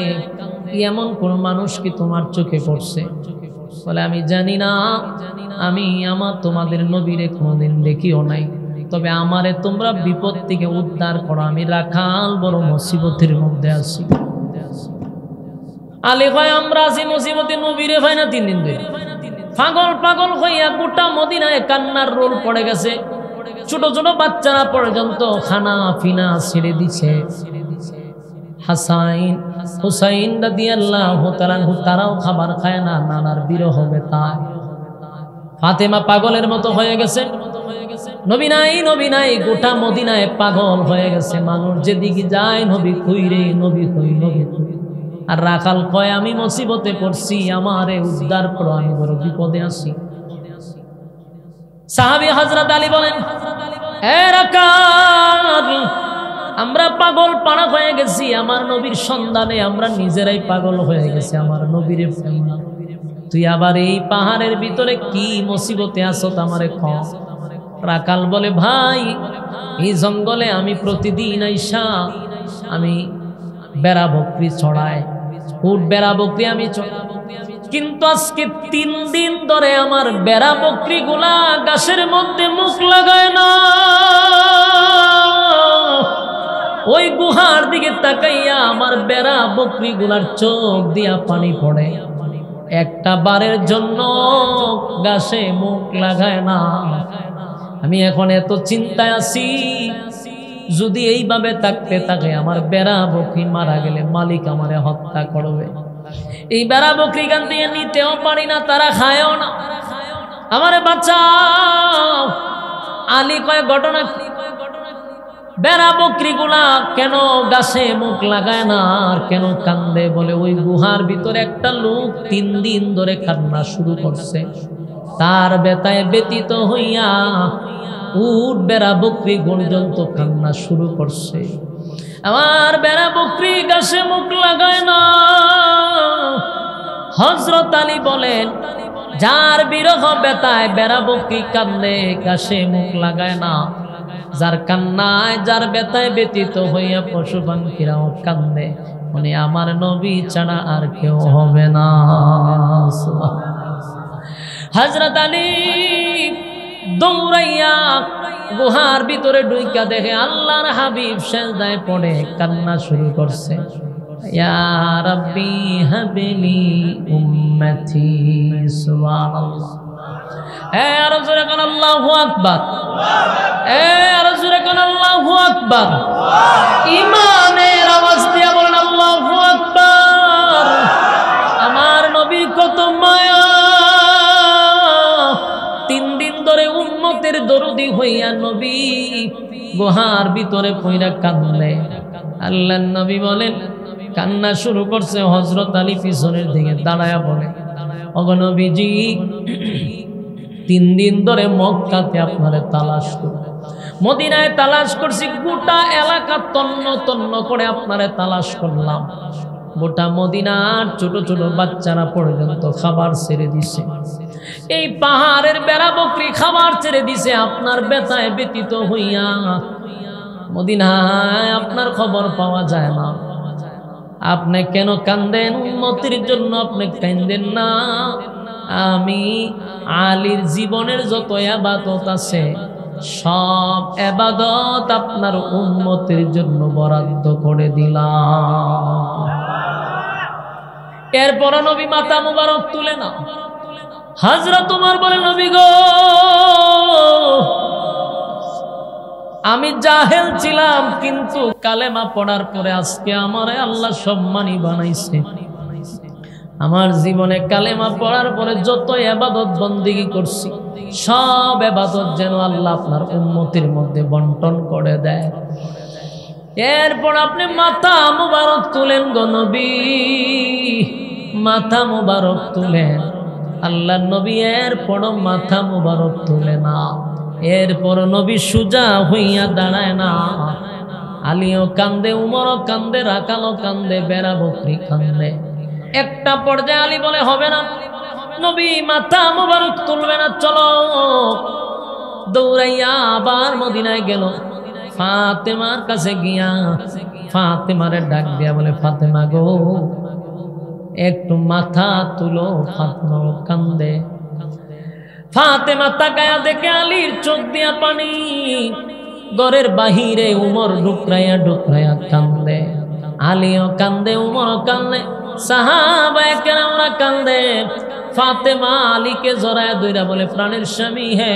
এমন কোন মানুষ কি তোমার চোখে পড়ছে? বলে, আমি জানি না, আমি তোমাদের নবীরে কোনোদিন দেখিও নাই, তবে আমারে তোমরা বিপদ থেকে উদ্ধার করো, আমি রাখাল বড় মুসিবতের মধ্যে আছি। আলী ভাই, আমরা আছি মুসিবতে, নবীরে ভাই না 3 দিন ধরে পাগল পাগল হইয়া গোটা মদিনায় কান্নার রোল পড়ে গেছে। ছোট ছোট বাচ্চারা পর্যন্ত খানা ফিনা ছেড়ে দিছে। হাসাইন হুসাইন রাদিয়াল্লাহু তাআলা তারাও খাবার খায় না, নানার বিরহ বেতায়। ফাতেমা পাগলের মতো হয়ে গেছে, নবী নাই, নবী নাই, গোটা মদিনায় পাগল হয়ে গেছে। মানুষ যেদিকে যায়, নবী কই রে, নবী কই, নবী কই। আর রাখাল কয়, আমি মুসিবতে পড়ছি, আমারে উদ্ধার করো, আমি বড় বিপদে আছি। সাহাবী হযরত আলী বলেন, হে রাখাল, আমরা পাগল পাড়া হয়ে গেছি, আমার নবীর সন্ধানে আমরা নিজেরাই পাগল হয়ে গেছি, আমার নবীরে তুই আবার এই পাহাড়ের ভিতরে কি মুসিবতে আছো আমারে কও। রাখাল বলে, ভাই, এই জঙ্গলে আমি প্রতিদিন আইসা আমি বেড়া বকরি ছড়াই, উট বেড়া বকরি আমি চড়াই, কিন্তু আজকে 3 দিন ধরে আমার বেড়া বকরি গুলা গাছের মধ্যে মুখ লাগায় না। ওই গুহার দিকে তাকাইয়া আমার বেড়া বকরি গুলার চোখ দিয়া পানি পড়ে, একটা বারের জন্য গাছে মুখ লাগায় না। আমি এখন এত চিন্তায় আছি, যদি এইভাবে থাকতে থাকে আমার বেড়া বকরি মারা গেলে মালিক আমারে হত্যা করবে। এই বেড়া বকরি গান দিয়ে নিতেও পারি না, তারা খায়ও না, আমারে বাঁচাও। আলী কয়, ঘটনা বেড়া বকরি গুলা কেন গাছে মুখ লাগায় না আর কেন কান্দে? বলে, ওই গুহার ভিতরে একটা লোক 3 দিন ধরে কান্না শুরু করছে, তার বেতায় ব্যতীত হইয়া উট বেড়া বকরি পর্যন্ত কান্না শুরু করছে। আমার বেড়া বকরি গাছে মুখ লাগায় না। হযরত আলী বলেন, যার বিরহ বেতায় বেড়া বকরি কান্দে, গাছে মুখ লাগায় না, যার কান্নায় যার বেতায় ব্যতীত হইয়া পশু পাখিরাও কান্দে, উনি আমার নবী ছাড়া আর কেউ হবে না। হযরত আলী দৌড়াইয়া গুহার ভিতরে ঢুইকা দেখে আল্লাহর হাবিব সিজদায় পড়ে কান্না শুরু করছে। ইয়া রাব্বি হাবলি উম্মতি, সুবহানাল্লাহ। আর জোরে কোন আল্লাহু আকবার, আর জোরে কোন আল্লাহু আকবার। ঈমানের আওয়াজ দিয়া বলেন আল্লাহু আকবার। আমার নবীর কত মায়া, 3 দিন ধরে উম্মতের দরদি হইয়া নবী গুহার ভিতরে পইরা কাঁদলে। আল্লাহর নবী বলেন, কান্না শুরু করছে। হযরত আলী পিছনের দিকে দাঁড়ায়া বলে, ওগো নবীজি, 3 দিন ধরে মক্কাতে আপনারে তালাশ করি, মদিনায় তালাশ করছি, গোটা এলাকা তন্ন তন্ন করে আপনারে তালাশ করলাম। গোটা মদিনার ছোট ছোট বাচ্চারা পর্যন্ত খাবার ছেড়ে দিছে, এই পাহাড়ের বেড়া বকরি খাবার ছেড়ে দিছে আপনার ব্যথায় ব্যতীত হইয়া। মদিনায় আপনার খবর পাওয়া যায় না। আপনি কেন কান্দেন? উম্মতের জন্য আপনি কান্দেন না। আমি আলীর জীবনের যত ইবাদত আছে সব ইবাদত আপনার উম্মতের জন্য বরাদ্দ করে দিলাম। এরপর নবী মাথা মুবারক তুলে না। হযরত ওমর বলে, নবী গো, আমি জাহেল ছিলাম, কিন্তু কালেমা পড়ার পরে আজকে আমারে আল্লাহ সম্মানী বানাইছে। আমার জীবনে কালেমা পড়ার পরে যত ইবাদত বন্দেগী করছি সব ইবাদত যেন আল্লাহ আপনার উম্মতের মধ্যে বন্টন করে দেয়। এরপর আপনি মাথা মুবারক তুলেন গো নবী, মাথা মুবারক তুলেন। আল্লাহর নবী এরপর মাথা মুবারক তুলে না। এরপর নবী সুজা হইয়া দাঁড়ায় না। আলীও কান্দে, উমরও কান্দে, রাকালও কান্দে, বেড়া বকরি কান্দে। একটা পর্যায়ে আলী বলে, হবে না নবী, মাথা মুবারক তুলবে না, চলো। দৌড়াইয়া আবার মদিনায় গেল। ফাতেমার কাছে গিয়া ফাতেমারে ডাক দিয়া বলে, ফাতেমা গো, একটু মাথা তুলো। ফাতেমা কান্দে। ফাতেমা তাকায়া দেখে আলীর চোখ দিয়া পানি। ঘরের বাহিরে উমর ডুকরাইয়া ডুকরাইয়া কান্দে। আলীও কান্দে, উমরও কান্দে, সাহাবায়ে কেরামরা কান্দে। ফাতেমা আলীকে জড়ায়া ধইরা বলে, প্রাণের স্বামী হে,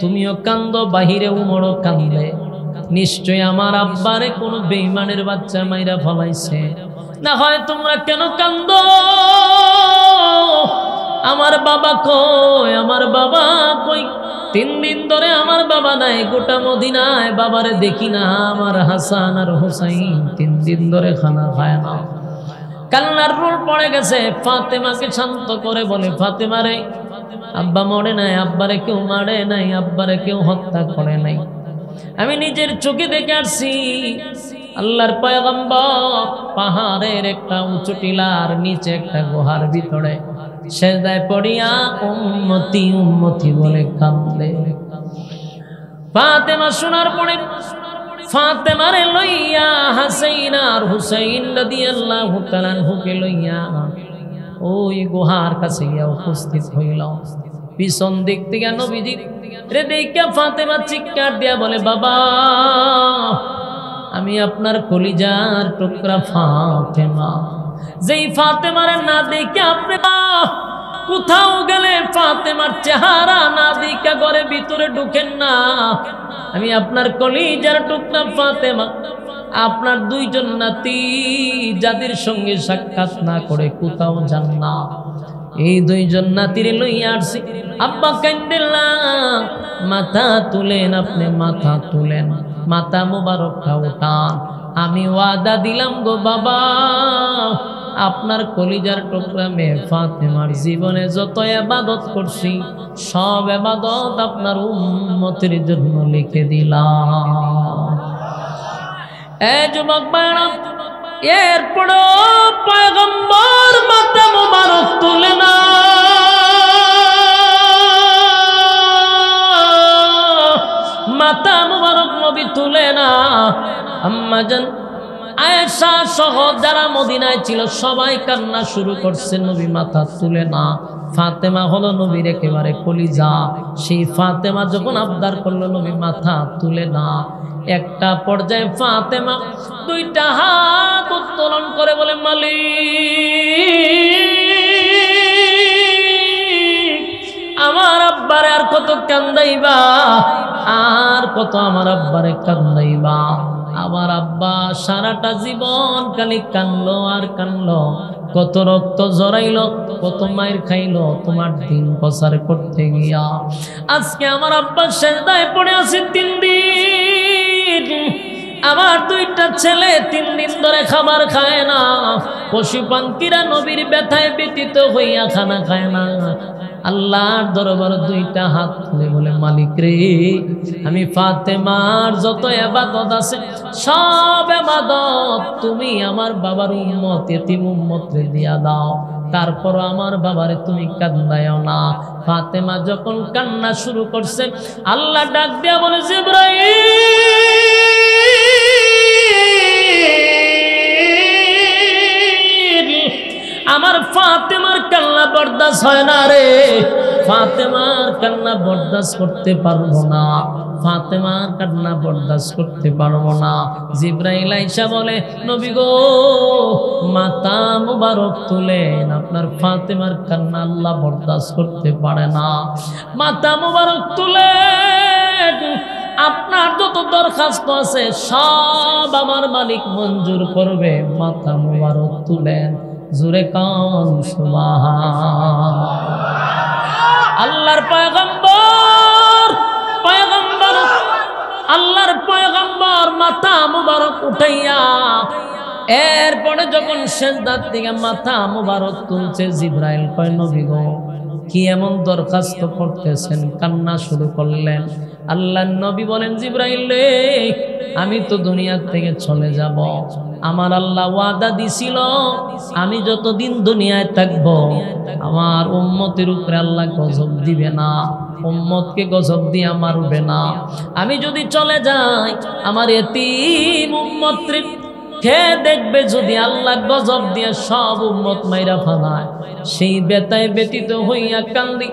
তুমিও কান্দো, বাহিরে উমরও কান্দে। নিশ্চয় আমার আব্বারে কোন বেঈমানের বাচ্চা মাইরা ফলাইছে, না হয় তোমরা কেন কান্দো? আমার বাবা কই, আমার বাবা কই? 3 দিন ধরে আমার বাবা নাই, গোটা মদিনায় বাবারে দেখি না। আমার হাসান আর হুসাইন 3 দিন ধরে খানা খায় না। কান্নার রোল পড়ে গেছে। ফাতেমাকে শান্ত করে বলে, ফাতেমা রে, আব্বা মরে নাই, আব্বারে কেউ মারে নাই, আব্বারে কেউ হত্যা করে নাই। আমি নিজের চোখে দেখে আসছি। আল্লাহর পয়গম্বর পাহাড়ের একটা উঁচু টিলার নিচে একটা গুহার ভিতরে সিজদায় পড়িয়া উম্মতি উম্মতি বলে কান্দে। ফাতেমা শোনার পরে ফাতেমারে লইয়া হাসাইন আর হুসাইন রাদিয়াল্লাহু তাআলা আনহুকে লইয়া ওই গুহার কাছে গিয়া উপস্থিত হইল। পিছন দিক থেকে নবীজি রে দেখা ফাতেমা চিৎকার দিয়া বলে, বাবা, আমি আপনার কলিজার টুকরা ফাতেমা। যেই ফাতেমারে না দেখে আপনি কোথাও গেলে ফাতেমার চেহারা না দেখে ঘরে ভিতরে ঢুকেন না। আমি আপনার কলিজার টুকরা ফাতেমা, আপনার 2জন নাতি যাদের সঙ্গে সাক্ষাৎ না করে কোথাও যান না, এই 2জন নাতিরে লইয়া আসছি। আব্বা কান্দেলাম, মাথা তুলেন, আপনি মাথা তুলেন, মাথা মুবারকটা উঠান। আমি ওয়াদা দিলাম গো বাবা, আপনার কলিজার টুকরা মেয়ে ফাতেমার জীবনে যত ইবাদত করছি সব ইবাদত আপনার উম্মতের জন্য লিখে দিলাম। এই যুবক ভাইরা, এরপর পয়গম্বর মাথা মুবারক তুলে না। মাথা মুবারক নবী তুলে না। আম্মা জান আয়েশা সহ যারা মদিনায় ছিল সবাই কান্না শুরু করছে, নবী মাথা তুলে না। ফাতেমা হলো নবীর একেবারে কলিজা, সেই ফাতেমা যখন আবদার করলো নবী মাথা তুলে না, একটা পর্যায়ে ফাতেমা দুইটা হাত উত্তোলন করে বলে, মালিক আমার আব্বারে আর কত কান্দাইবা, আর কত আমার আব্বারে কান্দাইবা। আমার আব্বা সারাটা জীবন খালি কানলো আর কানলো, কত রক্ত জড়াইলো, কত মায়ের খাইলো তোমার দিন প্রচার করতে গিয়া। আজকে আমার আব্বা সেজদায় পড়ে আছে 3 দিন, আমার দুইটা ছেলে 3 দিন ধরে খাবার খায় না, পশু পাখিরা নবীর ব্যথায় ব্যতীত হইয়া খানা খায় না। আল্লাহর দরবার দুইটা হাত তুলে বলে, মালিক রে, আমি ফাতেমার যত ইবাদত আছে সব ইবাদত তুমি আমার বাবার উম্মত এতিম উম্মতরে দিয়া দাও, তারপর আমার বাবারে তুমি কান্দায়ও না। ফাতেমা যখন কান্না শুরু করছে, আল্লাহ ডাক দিয়া বলে, জিবরাইল আমার ফাতেমার কান্না বরদাস্ত হয় না রে, ফাতেমার কান্না বরদাস্ত করতে পারবো না, ফাতেমার কান্না বরদাস্ত করতে পারবো না। জিবরাইল আয়েশা বলে, নবী গো মাথা মুবারক তুলেন, আপনার ফাতেমার কান্না আল্লাহ বরদাস্ত করতে পারে না। মাথা মুবারক তুলেন, আপনার যত দরখাস্ত আছে সব আমার মালিক মঞ্জুর করবে। মাথা মুবারক তুলেন, জোরে কান সুবহান। আল্লাহর পয়গম্বর আল্লাহর পয়গম্বর মাথা মুবারক উঠাইয়া এরপরে যখন সিজদার থেকে মাথা মুবারক তুলছে, জিবরাইল কয়, নবী গো কি এমন দরখাস্ত করতেছেন? কান্না শুরু করলেন। আল্লাহর নবী বলেন, জিবরাইল রে, আমি তো দুনিয়া থেকে চলে যাব, আমার আল্লাহ ওয়াদা দিছিল আমি যতদিন দুনিয়ায় থাকব আমার উম্মতের উপরে আল্লাহ গজব দিবে না, উম্মতকে গজব দিয়ে মারবে না। আমি যদি চলে যাই আমার এতিম উম্মতরে খেয়ে দেখবে, যদি আল্লাহ গজব দিয়ে সব উম্মত মাইরা ফেলায়, সেই বেতায় ব্যতীত হইয়া কান্দি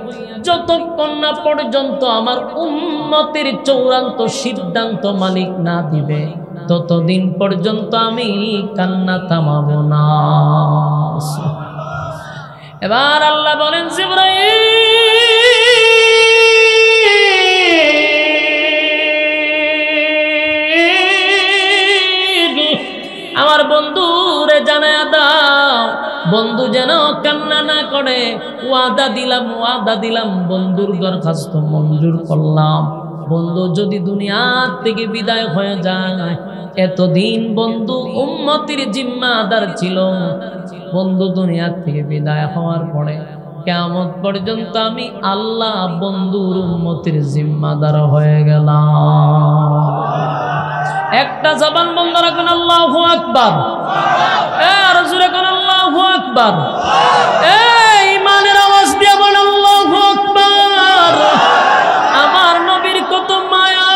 যতক্ষণ না পর্যন্ত আমার উম্মতের চূড়ান্ত সিদ্ধান্ত মালিক না দিবে, ততদিন পর্যন্ত আমি কান্না থামাবো না। এবার আল্লাহ বলেন, জিবরাইল আমার বন্ধুরে জানায়া দাও, বন্ধু যেন কান্না না করে। ওয়াদা দিলাম বন্ধুর দরখাস্ত মঞ্জুর করলাম। বন্ধু যদি দুনিয়ার থেকে বিদায় হয়ে যায়, এতদিন বন্ধু উম্মতের জিম্মাদার ছিল, বন্ধু দুনিয়ার থেকে বিদায় হওয়ার পরে কিয়ামত পর্যন্ত আমি আল্লাহ বন্ধুর উম্মতের জিম্মাদার হয়ে গেলাম। একটা জবান বন্ধ রাখুন, আল্লাহু আকবার। আর জোরে কোন আল্লাহু আকবার। ঈমানের আওয়াজ দিয়ে বল, আল্লাহু আকবার। আমার নবীর কত মায়া,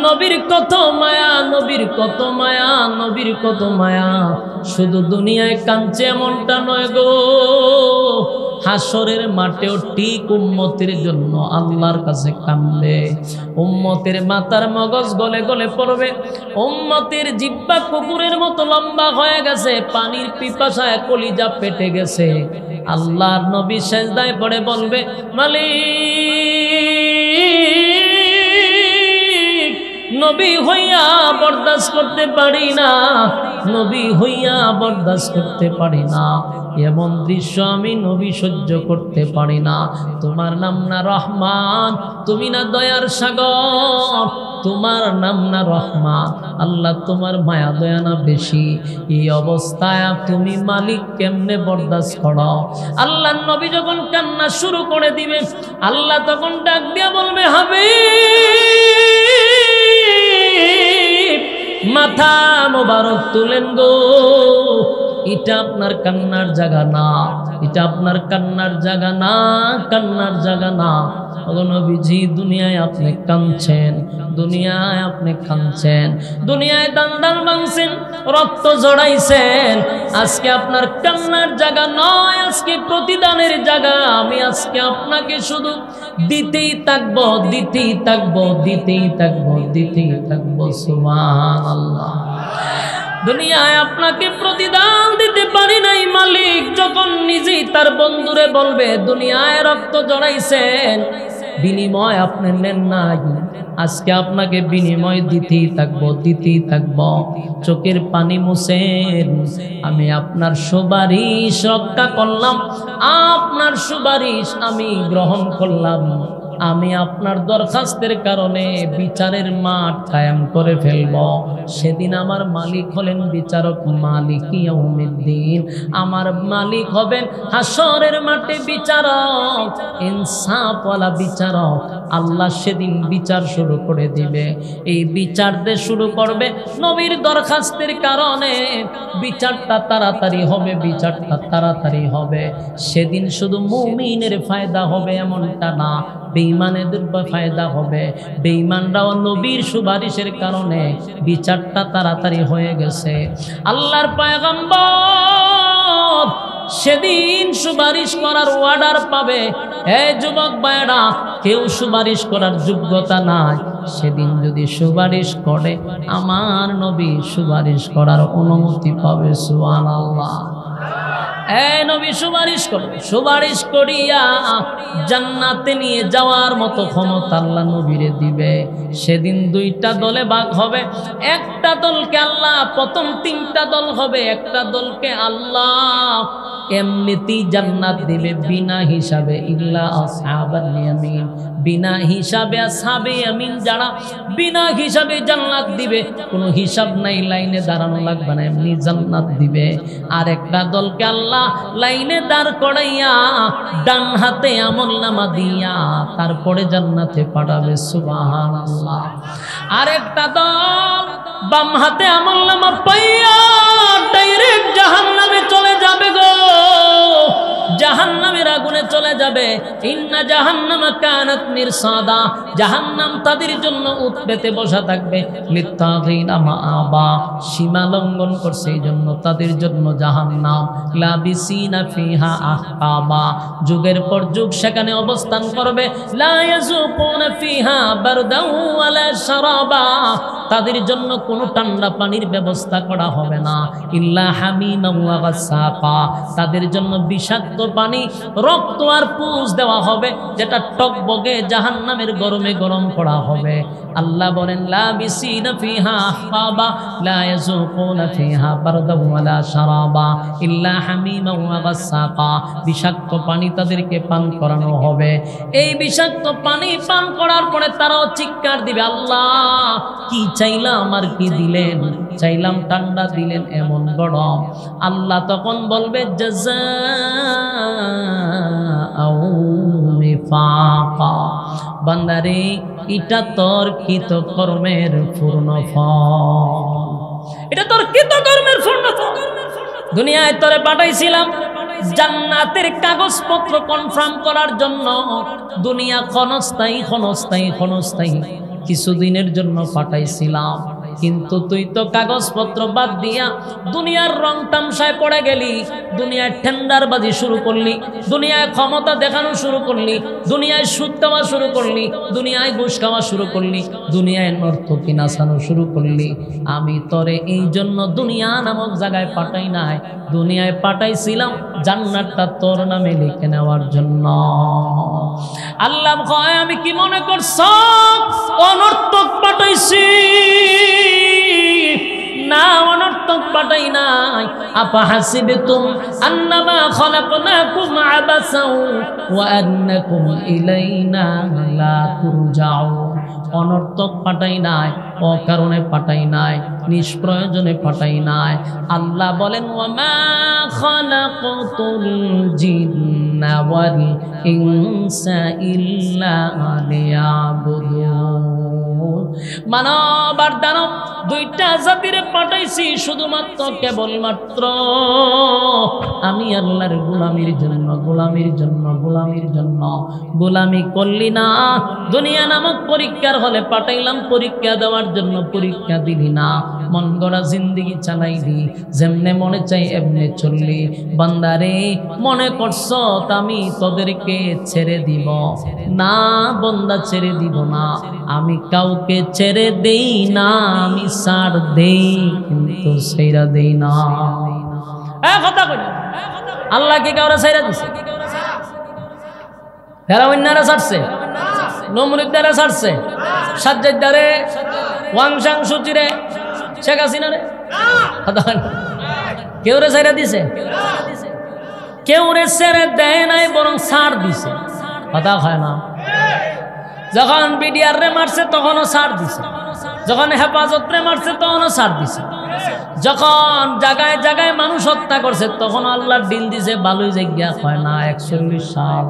নবীর কত মায়া, নবীর কত মায়া, নবীর কত মায়া। শুধু দুনিয়ায় কাঁদছে এমনটা নয় গো, হাসরের মাঠেও ঠিক উম্মতের জন্য আল্লাহর কাছে কাঁদবে। উম্মতের মাথার মগজ গলে গলে পড়বে, উম্মতের জিহ্বা কুকুরের মতো লম্বা হয়ে গেছে, পানির পিপাসায় কলিজা পেটে গেছে। আল্লাহর নবী সিজদায় পড়ে বলবে, মালিক নবী হইয়া বরদাস্ত করতে পারি না, নবী হইয়া বরদাস্ত করতে পারি না, এমন দৃশ্য আমি নবী সহ্য করতে পারি না। তোমার নাম না রহমান, তুমি না দয়ার সাগর, তোমার নাম না রহমান, আল্লাহ তোমার মায়া দয়া না বেশি। এই অবস্থায় তুমি মালিক কেমনে বরদাস্ত করো? আল্লাহ নবী যখন কান্না শুরু করে দিবে, আল্লাহ তখন ডাক দিয়া বলবে, হাবিব মাথা মোবারক তুলেন গো, এটা আপনার কান্নার জায়গা না, এটা আপনার কান্নার জায়গা না, কান্নার জায়গা না। নবীজি দুনিয়ায় আপনি কাঁদছেন, দুনিয়ায় আপনি কাঁদছেন, দুনিয়ায় দান দান ভাঙছেন, রক্ত জড়াইছেন। আজকে আপনার কান্নার জায়গা নয়, আজকে প্রতিদানের জায়গা। আমি আজকে আপনাকে শুধু দিতেই থাকবো, দিতেই থাকবো, দিতেই থাকবো, দিতেই থাকবো। সুবহানাল্লাহ। দুনিয়ায় আপনাকে প্রতিদান দিতে পারি নাই। মালিক যখন নিজেই তার বন্ধুরে বলবে দুনিয়ায় রক্ত জড়াইছেন, বিনিময় আপনি নেন নাই, আজকে আপনাকে বিনিময় দিতেই থাকবো, দিতেই থাকবো। চোখের পানি মুছেন, আমি আপনার সুপারিশ রক্ষা করলাম, আপনার সুপারিশ আমি গ্রহণ করলাম। আমি আপনার দরখাস্তের কারণে বিচারের মাঠ কায়েম করে ফেলব। সেদিন আমার মালিক হলেন বিচারক, মালিক ইয়াউমিদ্দিন। আমার মালিক হবেন হাসরের মাঠে বিচারক, ইনসাফওয়ালা বিচারক। আল্লাহ সেদিন বিচার শুরু করে দিবে। এই বিচার দিয়ে শুরু করবে নবীর দরখাস্তের কারণে। বিচারটা তাড়াতাড়ি হবে, বিচারটা তাড়াতাড়ি হবে। সেদিন শুধু মুমিনের ফায়দা হবে এমনটা না, বেঈমানদের ফায়দা হবে। বেঈমানরাও নবীর সুপারিশের কারণে বিচারটা তাড়াতাড়ি হয়ে গেছে। আল্লাহর পয়গম্বর সেদিন সুপারিশ করার অর্ডার পাবে। এই যুবক ভাইরা, কেউ সুপারিশ করার যোগ্যতা নাই, সেদিন যদি সুপারিশ করে আমার নবী সুপারিশ করার অনুমতি পাবে। সুবহানাল্লাহ। এই নবী সুপারিশ করবে, সুপারিশ করিয়া জান্নাতে নিয়ে যাওয়ার মতো ক্ষমতা আল্লাহ নবীরে দিবে। সেদিন দুইটা দলে ভাগ হবে। একটা দলকে আল্লাহ, প্রথম তিনটা দল হবে, একটা দলকে আল্লাহ এমনিতেই জান্নাত দিবে বিনা হিসাবে, ইল্লা আসহাবাল ইয়ামিন। বিনা হিসাবে আসহাবে ইয়ামিন যারা, বিনা হিসাবে জান্নাত দিবে, কোনো হিসাব নাই, লাইনে দাঁড়ানো লাগবে না, এমনি জান্নাত দিবে। আর একটা দলকে আল্লাহ লাইনে দাঁড় করাইয়া ডান হাতে আমলনামা দিয়া তারপরে জান্নাতে পাঠাবে। সুবহানাল্লাহ। আর একটা দল বাম হাতে আমলনামা পাইয়া ডাইরেক্ট জাহান্নামে চলে যাবে গো, জাহান্নামের আগুনে চলে যাবে। ইন্না জাহান্নামা কানাত মিরসাদা, জাহান্নাম তাদের জন্য উৎপেতে বসা থাকবে। লিত্তাগিনা মাআবা, সীমা লঙ্ঘন করছে এই জন্য তাদের জন্য জাহান্নাম। লাবিসিনা ফিহা আহকাবা, যুগের পর যুগ সেখানে অবস্থান করবে। লা ইয়াযুকুনা ফিহা বারদাও ওয়ালা শারাবা, তাদের জন্য কোনো ঠান্ডা পানির ব্যবস্থা করা হবে না। ইল্লা হামিমান ওয়া গাসসাকা, তাদের জন্য বিষাক্ত পানি, রক্ত আর পুষ দেওয়া হবে, যেটা টকবগে জাহান্নামের গরমে গরম করা হবে। আল্লাহ বলেন লাবিসিনা ফিহা আহকাবা লা ইয়াযুকুনা ফিহা বারদাও ওয়ালা শারাবা ইল্লা হামিমান ওয়া গাসসাকা, বিষাক্ত পানি তাদেরকে পান করানো হবে। এই বিষাক্ত পানি পান করার পরে তারাও চিৎকার দিবে, আল্লাহ কি চাইলাম আর কি দিলেন, চাইলাম ঠান্ডা দিলেন এমন গরম। আল্লাহ তখন বলবে জাযাআউ মিফাকা, বান্দারে এটা তোর কৃতকর্মের পূর্ণ ফল, এটা তোর কৃতকর্মের পূর্ণ ফল। দুনিয়ায় তোরে পাঠাইছিলাম জান্নাতের কাগজপত্র কনফার্ম করার জন্য। দুনিয়া ক্ষণস্থায়ী ক্ষণস্থায়ী ক্ষণস্থায়ী, কিছুদিনের জন্য পাঠাইছিলাম, কিন্তু তুই তো কাগজপত্র বাদ দিয়া দুনিয়ার রং তামসায় পড়ে গেলি, দুনিয়ায় টেন্ডারবাজি শুরু করলি, দুনিয়ায় ক্ষমতা দেখানো শুরু করলি, দুনিয়ায় সুদ খাওয়া শুরু করলি, দুনিয়ায় ঘুষ খাওয়া শুরু করলি, দুনিয়ায় নর্তকী নাচানো শুরু করলি। আমি তোরে এই জন্য দুনিয়া নামক জায়গায় পাঠাই নাই, দুনিয়ায় পাঠাইছিলাম জান্নাতটা তোর নামে লিখে নেওয়ার জন্য। আল্লাহ কয় আমি কি মনে করছ অনর্থক পাঠাইছি? না, অনর্থক পাঠাই নাই। আপা হাসিবতুম আন্নামা খালাকনাকুম আবাসাও ওয়া আন্নাকুম ইলাইনা লা তুরজাউন। অনর্থক পাঠাই নাই, অকারণে পাঠাই নাই, নিষ্প্রয়োজনে পাঠাই নাই। আল্লাহ বলেন ওয়ামা খালাকতুল জিন্না ওয়াল ইনসা ইল্লা লিয়াবুদুন। মানব আর দানব দুইটা জাতিরে পাঠাইছি শুধুমাত্র কেবলমাত্র আমি আল্লাহর গোলামির জন্য, গোলামির জন্য, গোলামির জন্য। গোলামি করলি না, দুনিয়া নামক পরীক্ষার হলে পাঠাইলাম পরীক্ষা দেওয়ার জন্য, পরীক্ষা দিলি না, মন গড়া জিন্দেগি চালাইলি, যেমনে মনে চাই এমনে চললি। বান্দারে মনে করছ আমি তোদেরকে ছেড়ে দিব না, বান্দা ছেড়ে দিব না, আমি কাউকে ছেড়ে দেই না, আমি ছাড় দেই কিন্তু ছেড়া দেই না। কথা কই আল্লাহ কি কাউরে ছেড়ে দিছে? ফেরাউন্নারে ছাড়ছে, নমরুদ্দারে ছাড়ছে, সাজ্জাদারে, ওয়াংশাং সুচিরে, শেখ হাসিনারে কেউ রে ছেড়ে দিছে? কেউ রে ছেড়ে দেয় নাই, বরং ছাড় দিছে। কথা হয় না? যখন বিডিআর রে মারছে তখনও ছাড় দিছে, যখন হেফাজত রে মারছে তখনও ছাড় দিছে, যখন জায়গায় জায়গায় মানুষ হত্যা করছে তখন আল্লাহর দিন দিছে ভালোই জায়গা। হয় না 41 সাল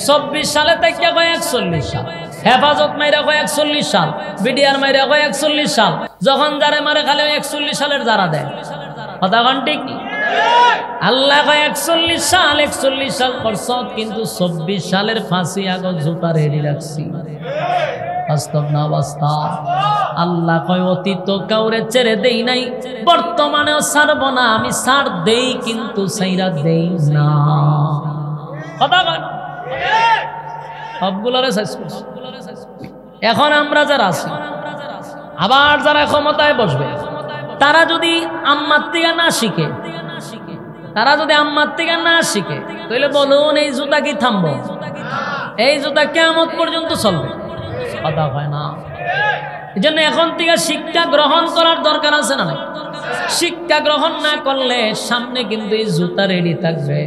24 সালে থেকে কয় 41 সাল, হেফাজত মাইরা কয় 41 সাল, বিডিআর মাইরা কয় 41 সাল, যখন যারে মারে খালি 41 সালের যারা দেয়। কথা কন ঠিক? আল্লাহ কয় 41 সাল 41 সাল করছ, কিন্তু 24 সালের ফাঁসি আগত জুতা রেডি রাখছি। বাস্তব না বাস্তব? আল্লাহ কয় অতীত কাউরে ছেড়ে দেই নাই, বর্তমানেও ছাড়ব না, আমি ছাড় দেই কিন্তু ছাইরা দেই না। কথা কয় সবগুলোরে শেষ করছি। এখন আমরা যারা আছি, আবার যারা ক্ষমতায় বসবে, তারা যদি আম্মার থেকে না শিখে, তারা যদি আম্মার থেকে না শিখে, তাহলে বলুন এই জুতা কি থামবো? এই জুতা কিয়ামত পর্যন্ত চলবে। কথা হয় না? এই জন্য এখন থেকে শিক্ষা গ্রহণ করার দরকার আছে না? শিক্ষা গ্রহণ না করলে সামনে কিন্তু এই জুতা রেডি থাকবে।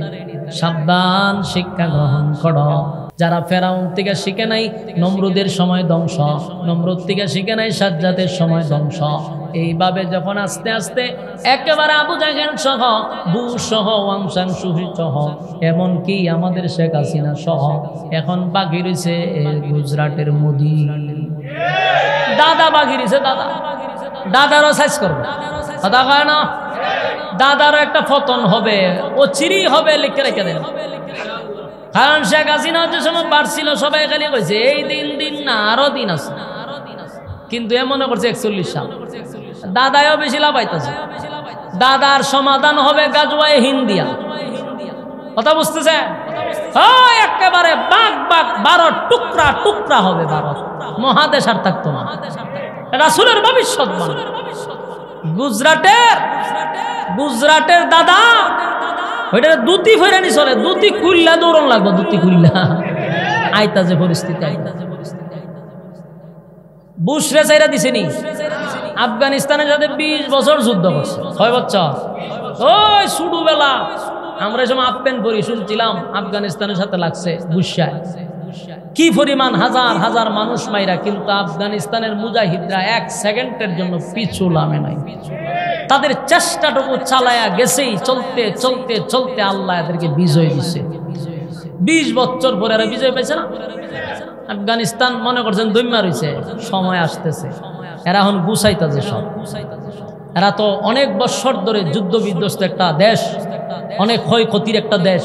সাবধান, শিক্ষা গ্রহণ করো। যারা ফেরাউন থেকে শিখে নাই, নমরুদের সময় ধ্বংস, নমরুদ থেকে শিখে নাই, সাজ্জাদের সময় ধ্বংস। এইভাবে যখন আস্তে আস্তে একেবারে আবু জাহেল সহ, বুশ সহ, ওয়াংশাং সুহি সহ, এমনকি আমাদের শেখ হাসিনা সহ, এখন বাকি রয়েছে গুজরাটের মোদি। দাদা বাকি রয়েছে, দাদা, দাদারও সাইজ করবে। কথা কয় না? দাদারও একটা পতন হবে, ও চিরি হবে, লিখে রেখে দেন। কারণ শেখ হাসিনা যে সময় বাড়ছিল সবাই খালি কইছে এই দিন দিন না, আরো দিন আছে, কিন্তু এ মনে করছে 41 সাল। দাদাও বেশি লাভ পাইতেছে। দাদার সমাধান হবে গাজওয়ায়ে হিন্দিয়া। কথা বুঝতেছে? একেবারে বাঘ বাঘ 12 টুকরা টুকরা হবে, 12 মহাদেশ আর থাকতো না। রাসূলের ভবিষ্যৎবাণী। গুজরাটের দাদা ওইটা দুতি ফেরানি চলে, দুতি খুললা দৌড়ন লাগবে, দুতি খুললা আইতা যে পরিস্থিতি। বুশ রে চাইরা দিছেনি আফগানিস্তানে, যাদের 20 বছর যুদ্ধ করছে। 6 বছর ওই শুরু বেলা আমরা সময় আপেন পরি শুনছিলাম আফগানিস্তানের সাথে লাগছে বুশায়, কি পরিমাণ হাজার হাজার মানুষ মাইরা, কিন্তু আফগানিস্তানের মুজাহিদরা 1 সেকেন্ডের জন্য পিছু নামে নাই। তাদের চেষ্টাটুকু চালায়া গেছেই, চলতে চলতে চলতে আল্লাহ এদেরকে বিজয় দিছে। 20 বছর পরে এরা বিজয় পেয়েছে না। আফগানিস্তান মনে করছেন দৈম্যা রয়েছে, সময় আসতেছে, এরা এখন গুছাইতেছে সব। এরা তো অনেক বছর ধরে যুদ্ধ বিধ্বস্ত একটা দেশ, অনেক ক্ষয়ক্ষতির একটা দেশ,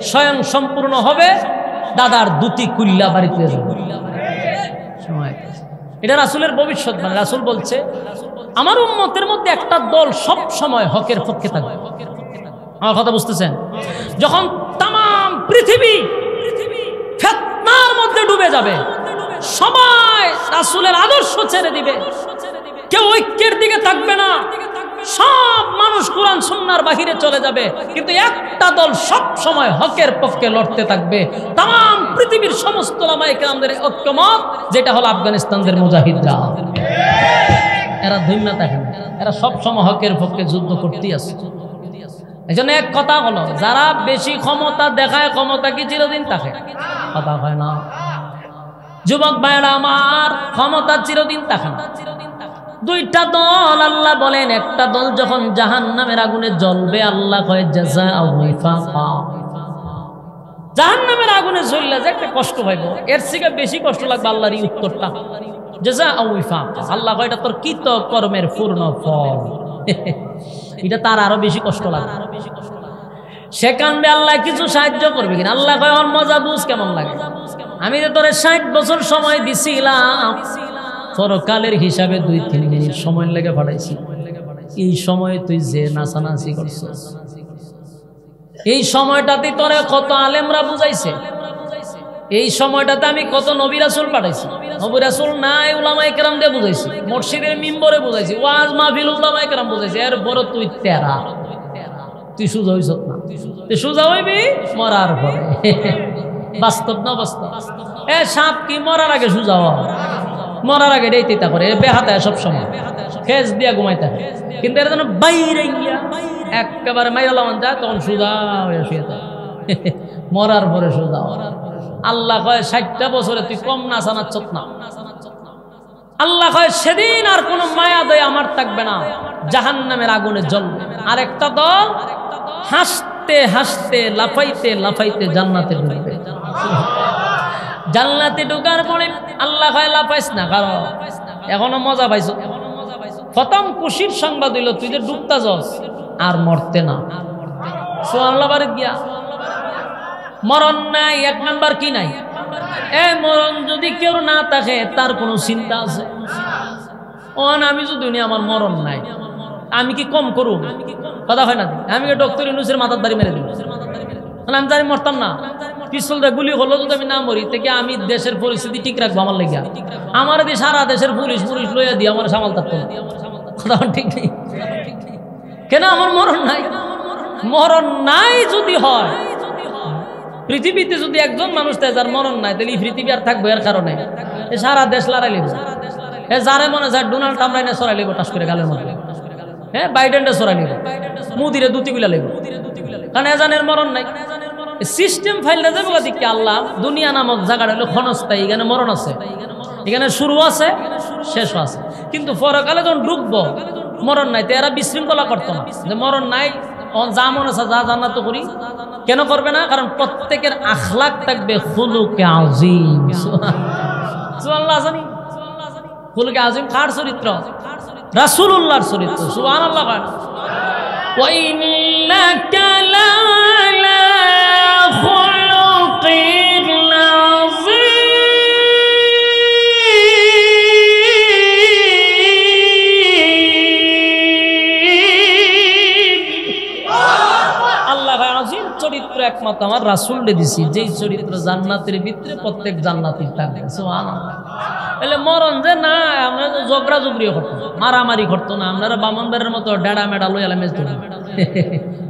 স্বয়ং সম্পূর্ণ হবে, দাদার দুটি কুল্লা বাড়িতে যাবে। এটা রাসূলের ভবিষ্যৎবাণী। রাসূল বলছে আমার উম্মতের মধ্যে একটা দল সব সময় হকের পক্ষে থাকবে। আমার কথা বুঝতেছেন? যখন তাম পৃথিবী ফিতনার মধ্যে ডুবে যাবে, সবাই রাসূলের আদর্শ ছেড়ে দিবে, কেউ ঐক্যের দিকে থাকবে না, সব মানুষ কোরআন সুন্নাহর বাহিরে চলে যাবে, কিন্তু একটা দল সব সময় হকের পক্ষে লড়তে থাকবে। তাম পৃথিবীর সমস্ত উলামায়ে কেরামদের ঐক্যমত, যেটা হলো আফগানিস্তানদের মুজাহিদরা। এরা ধৈর্য থাকে না, এরা সব সময় হকের পক্ষে যুদ্ধ করতেই আছে। এই জন্য এক কথা হলো, যারা বেশি ক্ষমতা দেখায়, ক্ষমতা কি চিরদিন থাকে? কথা হয় না? যুবক ভাইরা আমার, ক্ষমতা চিরদিন থাকে না। দুইটা দল আল্লাহ বলেন, একটা দল যখন জাহান্নামের আগুনে জ্বলবে, আল্লাহ কয় জাযাআ ওয়া ইফাকা, জাহান্নামের আগুনে জ্বললে যে একটা কষ্ট পাইব, এর থেকে বেশি কষ্ট লাগবে আল্লাহর এই উত্তরটা, জাযাআ ওয়াফাকা। আল্লাহ কয় এটা তোর কৃত কর্মের পূর্ণ ফল। এটা তার আরো বেশি কষ্ট লাগবে। সে কান্দে, আল্লাহ কিছু সাহায্য করবে কিনা? আল্লাহ কয় ওর মজা বুঝ কেমন লাগে। আমি যে তোরে 60 বছর সময় দিছিলাম, পরকালের হিসাবে 2-3 মিনিট সময় লেগে পাঠাইছি। এই সময় তুই যে নাচানাচি করছিস, এই সময়টাতে তোরে কত আলেমরা বুঝাইছে, এই সময়টাতে আমি কত নবী রাসূল পাঠাইছি। নবী রাসূল নাই, উলামায়ে কেরাম দিয়ে বুঝাইছি, মসজিদের মিম্বরে বুঝাইছি, ওয়াজ মাহফিল উলামায়ে কেরাম বুঝাইছি। এরপর তুই তেরা, তুই সোজা হইছ না। তুই সোজা হইবি মরার পরে। বাস্তব না বাস্তব? এ সাপ কি মরার আগে সোজা হওয়া? মরার আগে রেইতে তা করে বেহাতে সব সময় খেজ দিয়া ঘুমাইতে, কিন্তু এর জন্য বাইরে গিয়া একেবারে মাইরা লামান যায়, তখন সোজা হয়ে শুয়ে যায়। মরার পরে সোজা। আল্লাহ কয় 60টা বছরে তুই কম নাচা নাচত না। আল্লাহ কয় সেদিন আর কোনো মায়া দয়া আমার থাকবে না, জাহান্নামের আগুনে জ্বলবে। আরেকটা দল হাসতে হাসতে লাফাইতে লাফাইতে জান্নাতে ঢুকবে। জান্নাতে ঢোকার পরে আল্লাহ কয় লাফাইস না, কারণ এখনো মজা পাইছো। প্রথম খুশির সংবাদ হইল তুই যে ডুবতা যাস আর মরতে না। সুবহানাল্লাহ। বাড়ি গিয়া মরণ নাই, 1 নাম্বার কি নাই? মরণ যদি কেউ না থাকে তার কোনো চিন্তা আছে? আমি যদি আমার মরণ নাই, আমি কি কম করুম? কথা হয় না? আমি ডক্টর ইউনূসের মাথার দাড়ি মেরে দিব, আমি জানি মরতাম না। পিস্তল দিয়ে গুলি হলো যদি আমি না মরি, থেকে আমি দেশের পরিস্থিতি ঠিক রাখবো আমার লেগিয়া। আমার দিয়ে সারা দেশের পুলিশ লইয়া দিয়ে আমার সামাল থাকতো না। কথা ঠিক নেই কেন? আমার মরণ নাই। মরণ নাই যদি হয়, পৃথিবীতে যদি একজন মানুষ থাকে যার মরণ নাই, তাহলে এই পৃথিবী আর থাকবো এর কারণে সারা দেশ লড়াই লিব। যারে মনে যায় ডোনাল্ড ট্রাম্প রাইনে সরাই লিব টাস করে গালের মধ্যে, বাইডেনটা সরাই লিব, মুদিরে দুতিগুলা লিব, কারণ এজানের মরণ নাই। সিস্টেম ফাইলটা যাবো দিকে আল্লাহ দুনিয়া নামক জায়গাটা হলো ক্ষণস্থায়ী, এখানে মরণ আছে, এখানে শুরু আছে শেষও আছে। কিন্তু পরকালে যখন ঢুকবো মরণ নাই, তো এরা বিশৃঙ্খলা করতো না যে মরণ নাই, যা মন আছে যা জান্নাত করি। কেন করবে না? কারণ প্রত্যেকের আখলাক থাকবে খুলুকে আযীম। সুবহানাল্লাহ। জানি খুলুকে আযীম কার চরিত্র? রাসূলুল্লাহর চরিত্র। সুবহানাল্লাহ। ওয়া ইন্নাকা লা'আলা খুলুকিন আযীম। চরিত্র একমাত্র আমার রাসূলকে দিছি, যেই চরিত্র জান্নাতের ভিতরে প্রত্যেক জান্নাতি থাকবে। সুবহানাল্লাহ। এলে মরণ যে না, আমরা তো ঝগড়া ঝগড়িও করতো, মারামারি করতো না। আপনারা বামনবাড়ির মতো ডেড়া মেডা লই আলাম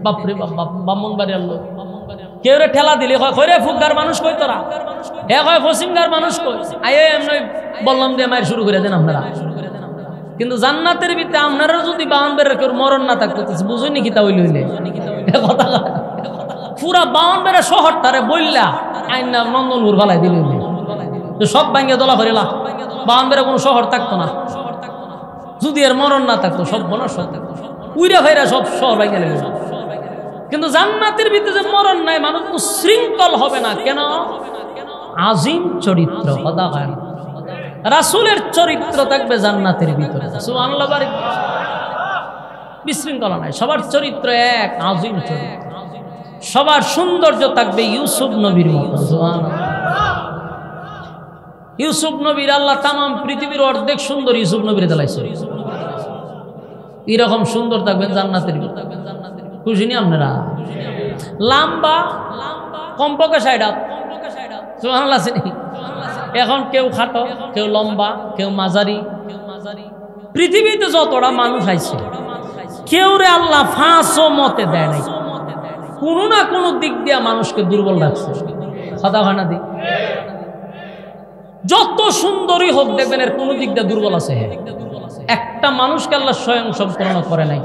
বাপরে বাপ, বামনবাড়ি আলো কেউ রে ঠেলা দিলে কয় রে ফুকগার মানুষ কই তোরা, হে কয় ফসিমগার মানুষ কই, আয়ে এমনি বললাম দিয়ে মায়ের শুরু করে দেন আপনারা। কিন্তু জান্নাতের ভিতরে আপনারা যদি বামনবাড়ির কেউ মরণ না থাকতো বুঝুই নাকি তা হইলে কথা পুরা 52 শহরটারে বললা আইন নন্দনপুর ফালাই দিল, সব ভাঙ্গে দোলা করিলা। 52 কোনো শহর থাকতো না যদি এর মরণ না থাকতো, সব বনার সব থাকতো, উইরা ভাইরা সব শহর ভাঙ্গে লেগে। কিন্তু জান্নাতের ভিতরে যে মরণ নাই, মানুষ উশৃঙ্খল হবে না কেন? আযীম চরিত্র। কথা হয় না? রাসূলের চরিত্র থাকবে জান্নাতের ভিতরে। সুবহানাল্লাহ। বিশৃঙ্খলা নাই, সবার চরিত্র এক, আযীম চরিত্র। সবার সৌন্দর্য থাকবে ইউসুফ নবীর মতো। ইউসুফ নবীর আল্লাহ তাম পৃথিবীর অর্ধেক সুন্দর ইউসুফ নবীর দেলাইছে। এরকম সুন্দর থাকবেন জান্নাতের। খুশি নি আপনারা? লম্বা কমপক্ষে 60 হাত। সুবহানাল্লাহ। এখন কেউ খাটো, কেউ লম্বা, কেউ মাঝারি। পৃথিবীতে যতটা মানুষ আইছে, কেউ রে আল্লাহ ফাঁসও মতে দেয় নাই। কোনো না কোনো দিক দিয়ে মানুষকে দুর্বল রাখছে। কথা হয় না? দিক যত সুন্দরী হোক দেখবেন এর কোনো দিক দিয়ে দুর্বল আছে। একটা মানুষকে আল্লাহ স্বয়ং সম্পূর্ণ করে নাই,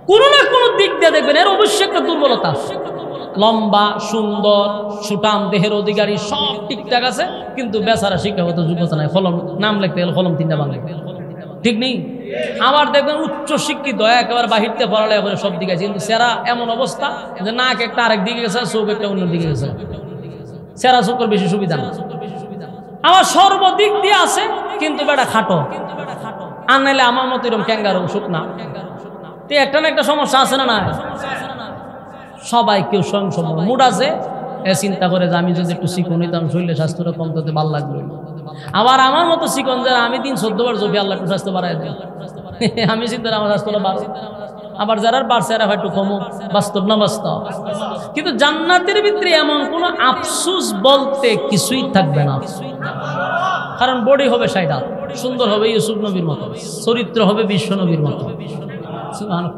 কোনো না কোনো দিক দিয়ে দেখবেন এর অবশ্যই একটা দুর্বলতা আছে। লম্বা, সুন্দর, সুটাম দেহের অধিকারী, সব ঠিকঠাক আছে, কিন্তু বেচারা শিক্ষাগত যোগ্যতা নাই। কলম নাম লিখতে গেলে কলম 3টা বাংলা, ঠিক নেই? আবার দেখবেন উচ্চ শিক্ষিত একেবারে বাহিরতে পড়ালেখা করে সব দিকে আছে, কিন্তু সেরা এমন অবস্থা যে নাক একটা আরেক দিকে গেছে, চোখ একটা অন্য দিকে গেছে। সেরা চোখের বেশি সুবিধা না। আমার সর্বদিক দিয়ে আছে, কিন্তু বেটা খাটো। আর নাইলে আমার মতো এরকম ক্যাঙ্গারু শুকনা একটা না একটা সমস্যা আছে না? না সবাই কেউ স্বয়ং সম্ভব মুড আছে, চিন্তা করে যে আমি যদি একটু চিকন হইতাম শরীরে স্বাস্থ্যটা কমতে ভালো লাগলো। আবার আমার মতো চিকন যারা আমি 3-14 বার জপি আল্লাহ একটু স্বাস্থ্য বাড়াই দেয়, আমি চিন্তা আমার স্বাস্থ্যটা বাড়ো। আবার যারা বাড়ছে এরা একটু কমুক, বাস্তব না বাস্তব। কিন্তু জান্নাতের ভিতরে এমন কোনো আফসোস বলতে কিছুই থাকবে না, কারণ বডি হবে সাইডা, সুন্দর হবে ইউসুফ নবীর মতো, চরিত্র হবে বিশ্ব নবীর মতো,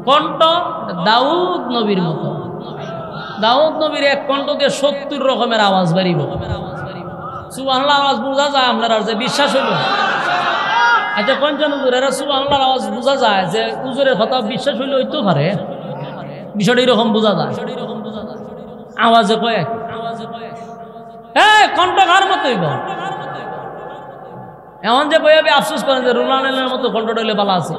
কণ্ঠ দাউদ নবীর মতো। দাউদ নবীর এক কণ্ঠ দিয়ে 70 রকমের আওয়াজ বাড়িব। সুবহানাল্লাহ আওয়াজ বোঝা যায় আপনার, আর যে বিশ্বাস হইল আচ্ছা পঞ্চান হুজুরেরা সুবহানাল্লাহ আওয়াজ বোঝা যায়, যে হুজুরের কথা বিশ্বাস হইলে হইতেও পারে, বিষয়টা এরকম বোঝা যায়, আওয়াজে কয় এক কণ্ঠ কার মতো হইব। এমন যে বইয়াবি আফসোস করেন যে রুলানের মতো কণ্ঠটা হইলে ভালো আছে।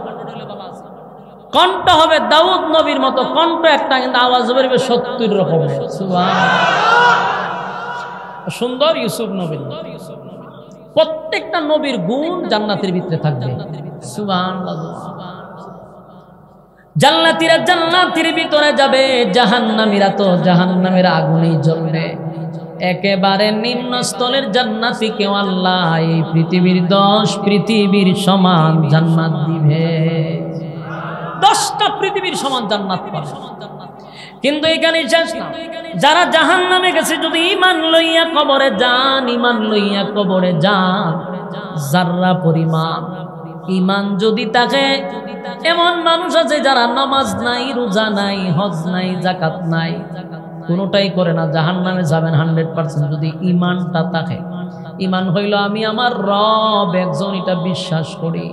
কণ্ঠ হবে দাউদ নবীর মতো, কণ্ঠ একটা, কিন্তু আওয়াজ বেরোবে 70 রকমের। সুন্দর ইউসুফ নবীর। প্রত্যেকটা নবীর গুণ জান্নাতের ভিতরে থাকবে। সুবহানাল্লাহ। জান্নাতীরা জান্নাতের ভিতরে যাবে, জাহান্নামীরা তো জাহান্নামের আগুনেই জ্বলবে। একেবারে নিম্ন স্থলের জান্নাতি কেউ আল্লাহ এই পৃথিবীর 10 পৃথিবীর সমান জান্নাত দিবে। 10টা পৃথিবীর সমান জান্নাত পাবে। কিন্তু এখানে শেষ না, যারা জাহান্নামে গেছে যদি ঈমান লইয়া কবরে যান, ঈমান লইয়া কবরে যান, যাররা পরিমাণ ঈমান যদি থাকে, এমন মানুষ আছে যারা নামাজ নাই, রোজা নাই, হজ নাই, যাকাত নাই, কোনোটাই করে না, জাহান্নামে যাবেন 100% যদি ঈমানটা থাকে। ঈমান হইল আমি আমার রব একজন, এটা বিশ্বাস করি,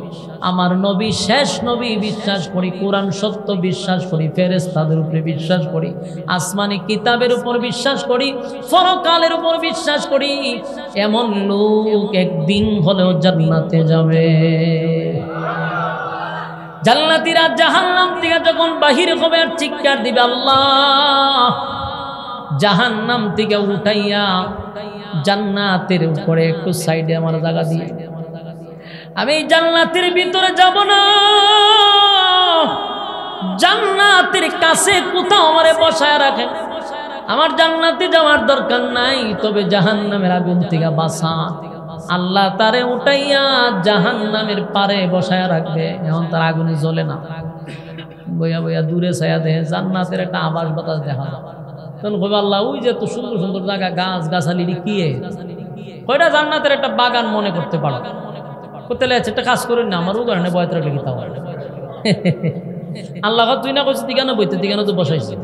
আমার নবী শেষ নবী বিশ্বাস করি, কোরআন সত্য বিশ্বাস করি, ফেরেশতাদের উপরে বিশ্বাস করি, আসমানি কিতাবের উপর বিশ্বাস করি, পরকালের উপর বিশ্বাস করি, এমন লোক একদিন হলেও জান্নাতে যাবে। জান্নাতীরা জাহান্নাম থেকে যখন বাহির হবে আর চিৎকার দিবে আল্লাহ, জাহান্নাম থেকে উঠাইয়া জান্নাতের উপরে একটু সাইডে আমার জায়গা দিয়ে, আমি জান্নাতের ভিতরে যাব না, জান্নাতের কাছে কোথাও আমারে বসায় রাখেন, আমার জান্নাতে যাওয়ার দরকার নাই, তবে জাহান্নামের আগুন থেকে বাঁচা। আল্লাহ তারে উঠাইয়া জাহান্নামের পারে বসায় রাখবে, এখন তার আগুনে জ্বলে না, বইয়া বইয়া দূরে ছায়া দেয় জান্নাতের একটা আবাস বাতাস দেখা যায়। তখন কইবে আল্লাহ ওই যে এত সুন্দর সুন্দর জায়গা, গাছ গাছালি কি কয়টা জান্নাতের একটা বাগান মনে করতে পারো, করতে লেগেছে একটা কাজ করেন না, আমার উদাহরণে বয়তরা লিখিতে হবে। আল্লাহ তুই না কইছিস দিগানো বইতে, দিগানো তো বসাইছি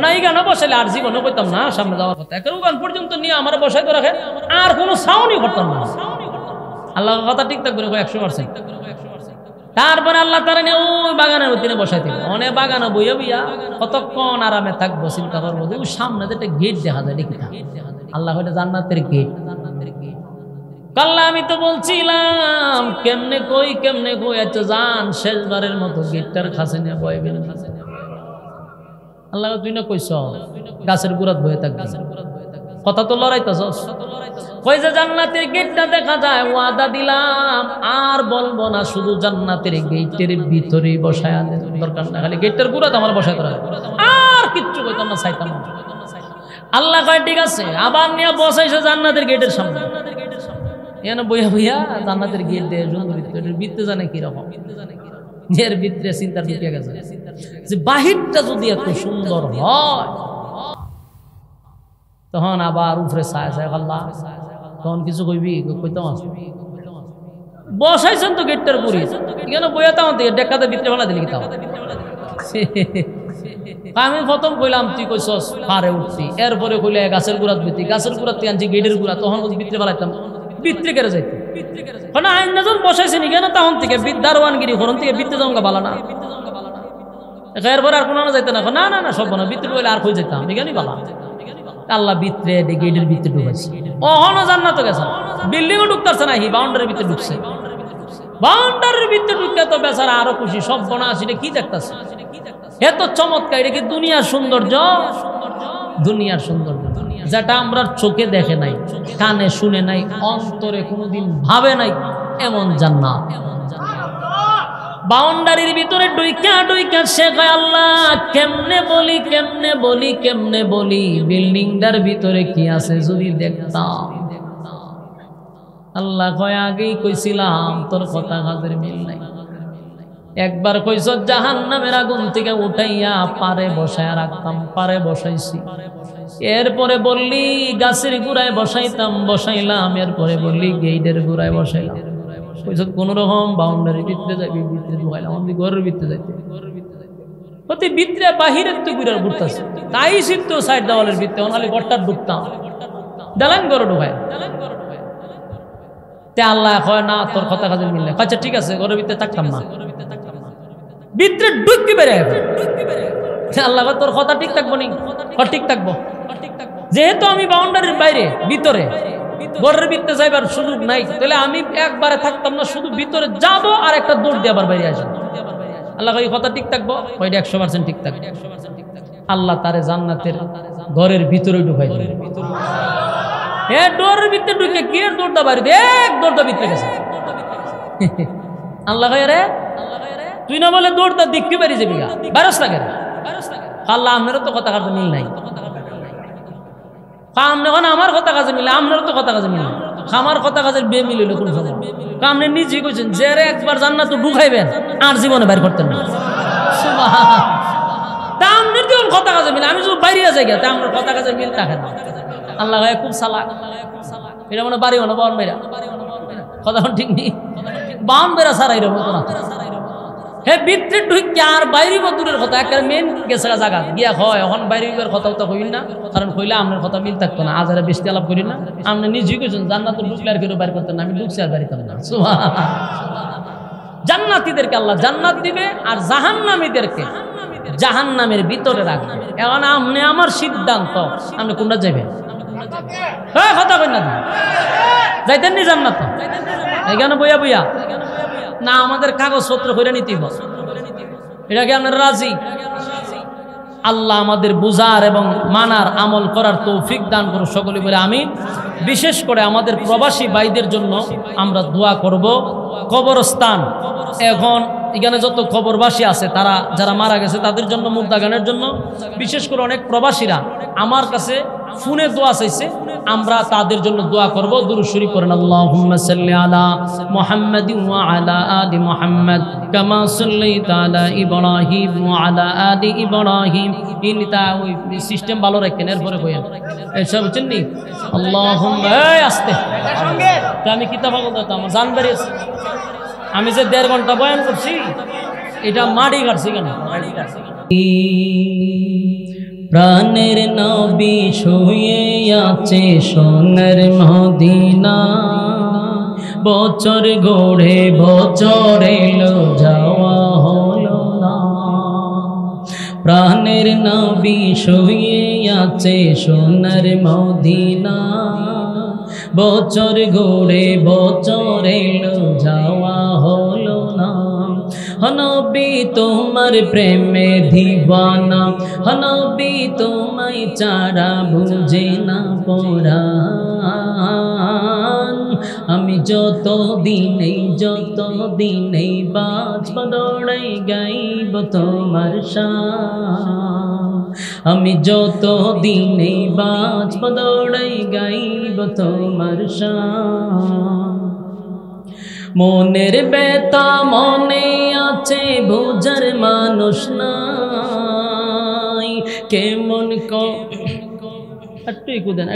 না, এই গানও বসাইলে আর জীবনও কইতাম না সামনে যাওয়ার কথা, একের গান পর্যন্ত নিয়ে আমার বসাইতে রাখে, আর কোনো সাউন্ডই করতাম না। আল্লাহ কথা ঠিক থাকবে 100%। তারপরে আল্লাহ তারা নিয়ে ওই বাগানের মধ্যে বসাই দিল, অনেক বাগানে বইয়া বইয়া কতক্ষণ আরামে থাকবো, চিন্তা করবো ওই সামনে একটা গেট দেখা যায়, দেখি আল্লাহ হইলে জান্নাতের গেট। কাল্লা আমি তো বলছিলাম কেমনে কই আচ্ছা যান শেষবারের মতো গেটটার কাছে নিয়ে বইবেন। আল্লাহ তুই না কইস গাছের গুড়াত বয়ে থাকবি, কথা তো লড়াইতেছ, কই যে জান্নাতের গেটটা দেখা যায়, ওয়াদা দিলাম আর বলবো না, শুধু জান্নাতের গেটের ভিতরে বসায় আনেন, দরকার না খালি গেটের গুড়াত আমার বসায় করা, আর কিচ্ছু কইতাম না, চাইতাম না। আল্লাহ কয় ঠিক আছে, আবার নিয়ে বসাইছে জান্নাতের গেটের সামনে, এখানে বইয়া বইয়া জান্নাতের গেট দিয়ে ভিতরে জানে কিরকম, এর ভিতরে চিন্তা ঢুকে গেছে যে বাহিরটা যদি এত সুন্দর হয়, তখন আবার উপরে ছায় ছায় আল্লাহ, তখন কিছু কইবি কইতাম বসাইছেন তো গেটটার পুরি, এখানে বইয়া তাও ডেকাতে ভিতরে ফেলা দিলি তাও। আমি প্রথম কইলাম তুই কইছস পারে উঠছি, এরপরে কইলে গাছের গুড়াত বিতি, গাছের গুড়াত আনছি গেটের গুড়া, তখন ভিতরে ফেলাইতাম, ভিতরে কেড়ে যাইতো না, আইন যখন বসাইছেন কেন তখন থেকে দারোয়ানগিরি হরণ থেকে ভিতরে যাওয়া ভালো না, এরপরে আর কোনো যাইতে না, না না না সব না ভিতরে বলে আর কই যেতাম এখানে ভালো। আল্লাহ ভিতরে গেটের ভিতরে ঢুকাইছে, অহনো জান্নাত গেছে, বিল্ডিংও ঢুকতেছে না, বাউন্ডারির ভিতরে ঢুকছে। বাউন্ডারির ভিতরে ঢুকে তো বেচারা আরো খুশি, সব বনাস, এটা কি দেখতেছে, এত চমৎকার, এটা কি দুনিয়ার সৌন্দর্য? দুনিয়ার সৌন্দর্য যেটা আমরা চোখে দেখে নাই, কানে শুনে নাই, অন্তরে কোনোদিন ভাবে নাই, এমন জান্নাত। বাউন্ডারির ভিতরে ডুইকা ডুইকা সে কয় আল্লাহ কেমনে বলি কেমনে বলি কেমনে বলি, বিল্ডিংটার ভিতরে কি আছে যদি দেখতাম। আল্লাহ কয় আগেই কইছিলাম তোর কথা কাজের মিল নাই। একবার কইছ জাহান্নামের আগুন থেকে উঠাইয়া পারে বসায় রাখতাম, পারে বসাইছি। এরপরে বললি গাছের গুড়ায় বসাইতাম, বসাইলাম। এরপরে বললি গেইটের গুড়ায় বসাইলাম। কইছ কোন রকম বাউন্ডারি ভিতরে যাবি, ভিতরে ঢুকাইলাম। আমি ঘরের ভিতরে যাইতে অতি ভিতরে বাহিরের তো গুড়ার ঘুরতেছে, তাই সিদ্ধ সাইড দেওয়ালের ভিতরে ওনালি ঘরটা ঢুকতাম, দেলাম ঘরে ঢুকায়। আল্লাহ কয় না তোর কথা কাজের মিল নাই। আচ্ছা ঠিক আছে, ঘরের ভিতরে থাকতাম না, ভিতরে ঢুকি বেড়ে। আল্লাহ তোর কথা ঠিক থাকবো নি? ঠিক থাকবো, যেহেতু আমি বাউন্ডারির বাইরে, ভিতরে ঘরের ভিতরে যাইবার সুযোগ নাই, তাহলে আমি একবারে থাকতাম না, শুধু ভিতরে যাব আর একটা দৌড় দিয়ে আবার বাইরে আসবো। আল্লাহ এই কথা ঠিক থাকবো, ওইটা 100% ঠিক থাকবে। আল্লাহ তারে জান্নাতের ঘরের ভিতরে ঢুকাই দিল। ডোরের ভিতরে ঢুকে কি দৌড়টা বাইরে, এক দৌড়টা ভিতরে গেছে। আল্লাহ রে তুই না বলে দৌড়টা দিকে বেরিয়ে যাবি, বাইরস লাগে। আল্লাহ আপনারও তো কথা কাজে মিল নাই, আমার কথা কাজে মিলে, আপনারও তো কথা কাজে মিল নাই। আমার কথা কাজের বে মিলিল কোন সময়? আপনি নিজেই কইছেন যে একবার জান্নাত ঢুকাইবেন আর জীবনে বাইর করতেন না। তা আপনার কেমন কথা কাজে মিলে? আমি যদি বাইরে যাই তা আমার কথা কাজের মিল থাকে না। আল্লাহ খুব সালাক, এটা মানে বাড়ি হলো বাউন বেড়া, কথা ঠিক নেই, বাউন বেড়া ছাড়া এরকম হতো না। হে ভিতরে ঢুকে আর বাইরে দূরের কথা, একটা মেন গেছে জায়গা গিয়া হয় এখন বাইরে কথা তো কইল না, কারণ কইলে আপনার কথা মিল থাকতো না। আজ আর বেশি আলাপ করি না, আপনি নিজেই কইছেন জান্নাত ঢুকলে আর কেউ বাইর করতেন না, আমি ঢুকছি আর বাড়িতাম না। জান্নাতীদেরকে আল্লাহ জান্নাত দিবে আর জাহান্নামীদেরকে জাহান্নামের ভিতরে রাখবে। এখন আপনি আমার সিদ্ধান্ত, আপনি কোনটা যাবেন? কথা কই না যাইতেন নি জান্নাত? এখানে বইয়া বইয়া না, আমাদের কাগজপত্র করে নিতে হবে। এটা কি আপনারা রাজি? আল্লাহ আমাদের বুঝার এবং মানার আমল করার তৌফিক দান করুন সকলে বলে আমি। বিশেষ করে আমাদের প্রবাসী ভাইদের জন্য আমরা দোয়া করব। কবরস্থান এখন এখানে যত কবরবাসী আছে, তারা যারা মারা গেছে তাদের জন্য মুর্দাগানের জন্য বিশেষ করে অনেক প্রবাসীরা আমার কাছে ফোনে দোয়া চাইছে, আমরা তাদের জন্য দোয়া করব। দুরূদ শরীফ পড়েন, আল্লাহুম্মা সাল্লি আলা মুহাম্মাদিন ওয়া আলা আলি মুহাম্মাদ কামা সাল্লাইতা আলা ইব্রাহিম ওয়া আলা আলি ইব্রাহিম। ইনতা ওই সিস্টেম ভালো রাখেন, এরপরে কইেন এসব বুঝছেন নি? আল্লাহুম্মা আস্তে তো আমি কিতাব বলতে আমার জান বেরিয়েছে। আমি যে 1.5 ঘন্টা বয়ান করছি, এটা মাটি কাটছি কেন? প্রাণের নবী শুয়ে আছে সোনার মদিনা, বছর গড়ে বছর এলো যাওয়া হলো না। প্রাণের নবী শুয়ে আছে সোনার মদিনা, বছর গড়ে বছর এলো যাওয়া হলো না। নবী তোমার প্রেমে দিওয়ানা, নবী তোমায় ছাড়া বুঝে না পরাণ। আমি যত দিনেই বাঁচব দৌড়াই গাইব তোমার শান। আমি যত দিনেই বাঁচব দৌড়াই গাইব তোমার শান। মনের ব্যথা মনে আছে, বোঝার মানুষ নাই, কেমন একটু কুদেন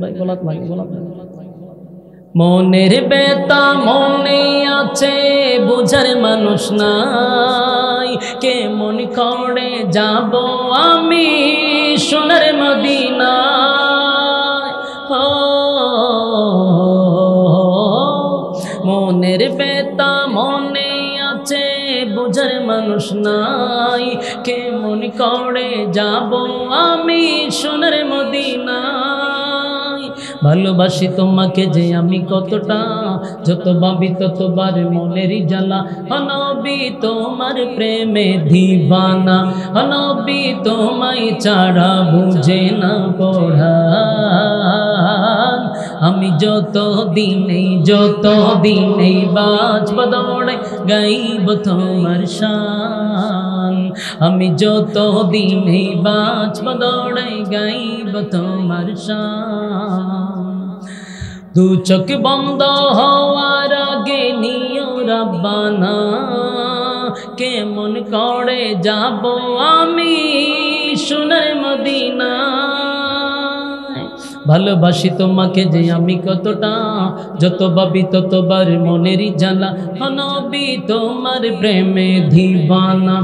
ভাই, গলাত লাগে। মনের ব্যথা মনে আছে, বোঝার মানুষ নাই, কেমন করে যাব আমি সোনার মদিনা। মনের ব্যথা মনে আছে, বোঝার মানুষ নাই, কেমন করে যাব আমি সোনার মদিনায়। ভালোবাসি তোমাকে যে আমি কতটা, যত ভাবি ততবার মনেরই জ্বালা। নবী তোমার প্রেমে দিবানা, নবী তোমায় ছাড়া বুঝে না পড়ান। আমি যত দিনেই বাঁচব দৌড়ে গাইব তোমার শান। আমি যত দিনেই বাঁচব দৌড়ে গাইব তোমার শান। দু চোখ বন্ধ হওয়ার আগে নিও রাব্বানা, কেমন করে যাব আমি সোনার মদিনা। ভালোবাসি তোমাকে যে আমি কতটা, যত ভাবি ততবার মনেরই জ্বালা। নবী তোমার প্রেমে দিবানা,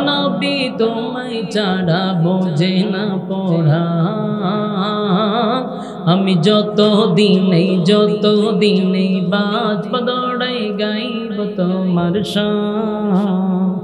নবী তোমায় ছাড়া বোঝে না পড়া। আমি যত দিনেই বাঁচব দৌড়াই গাইব তোমার শান।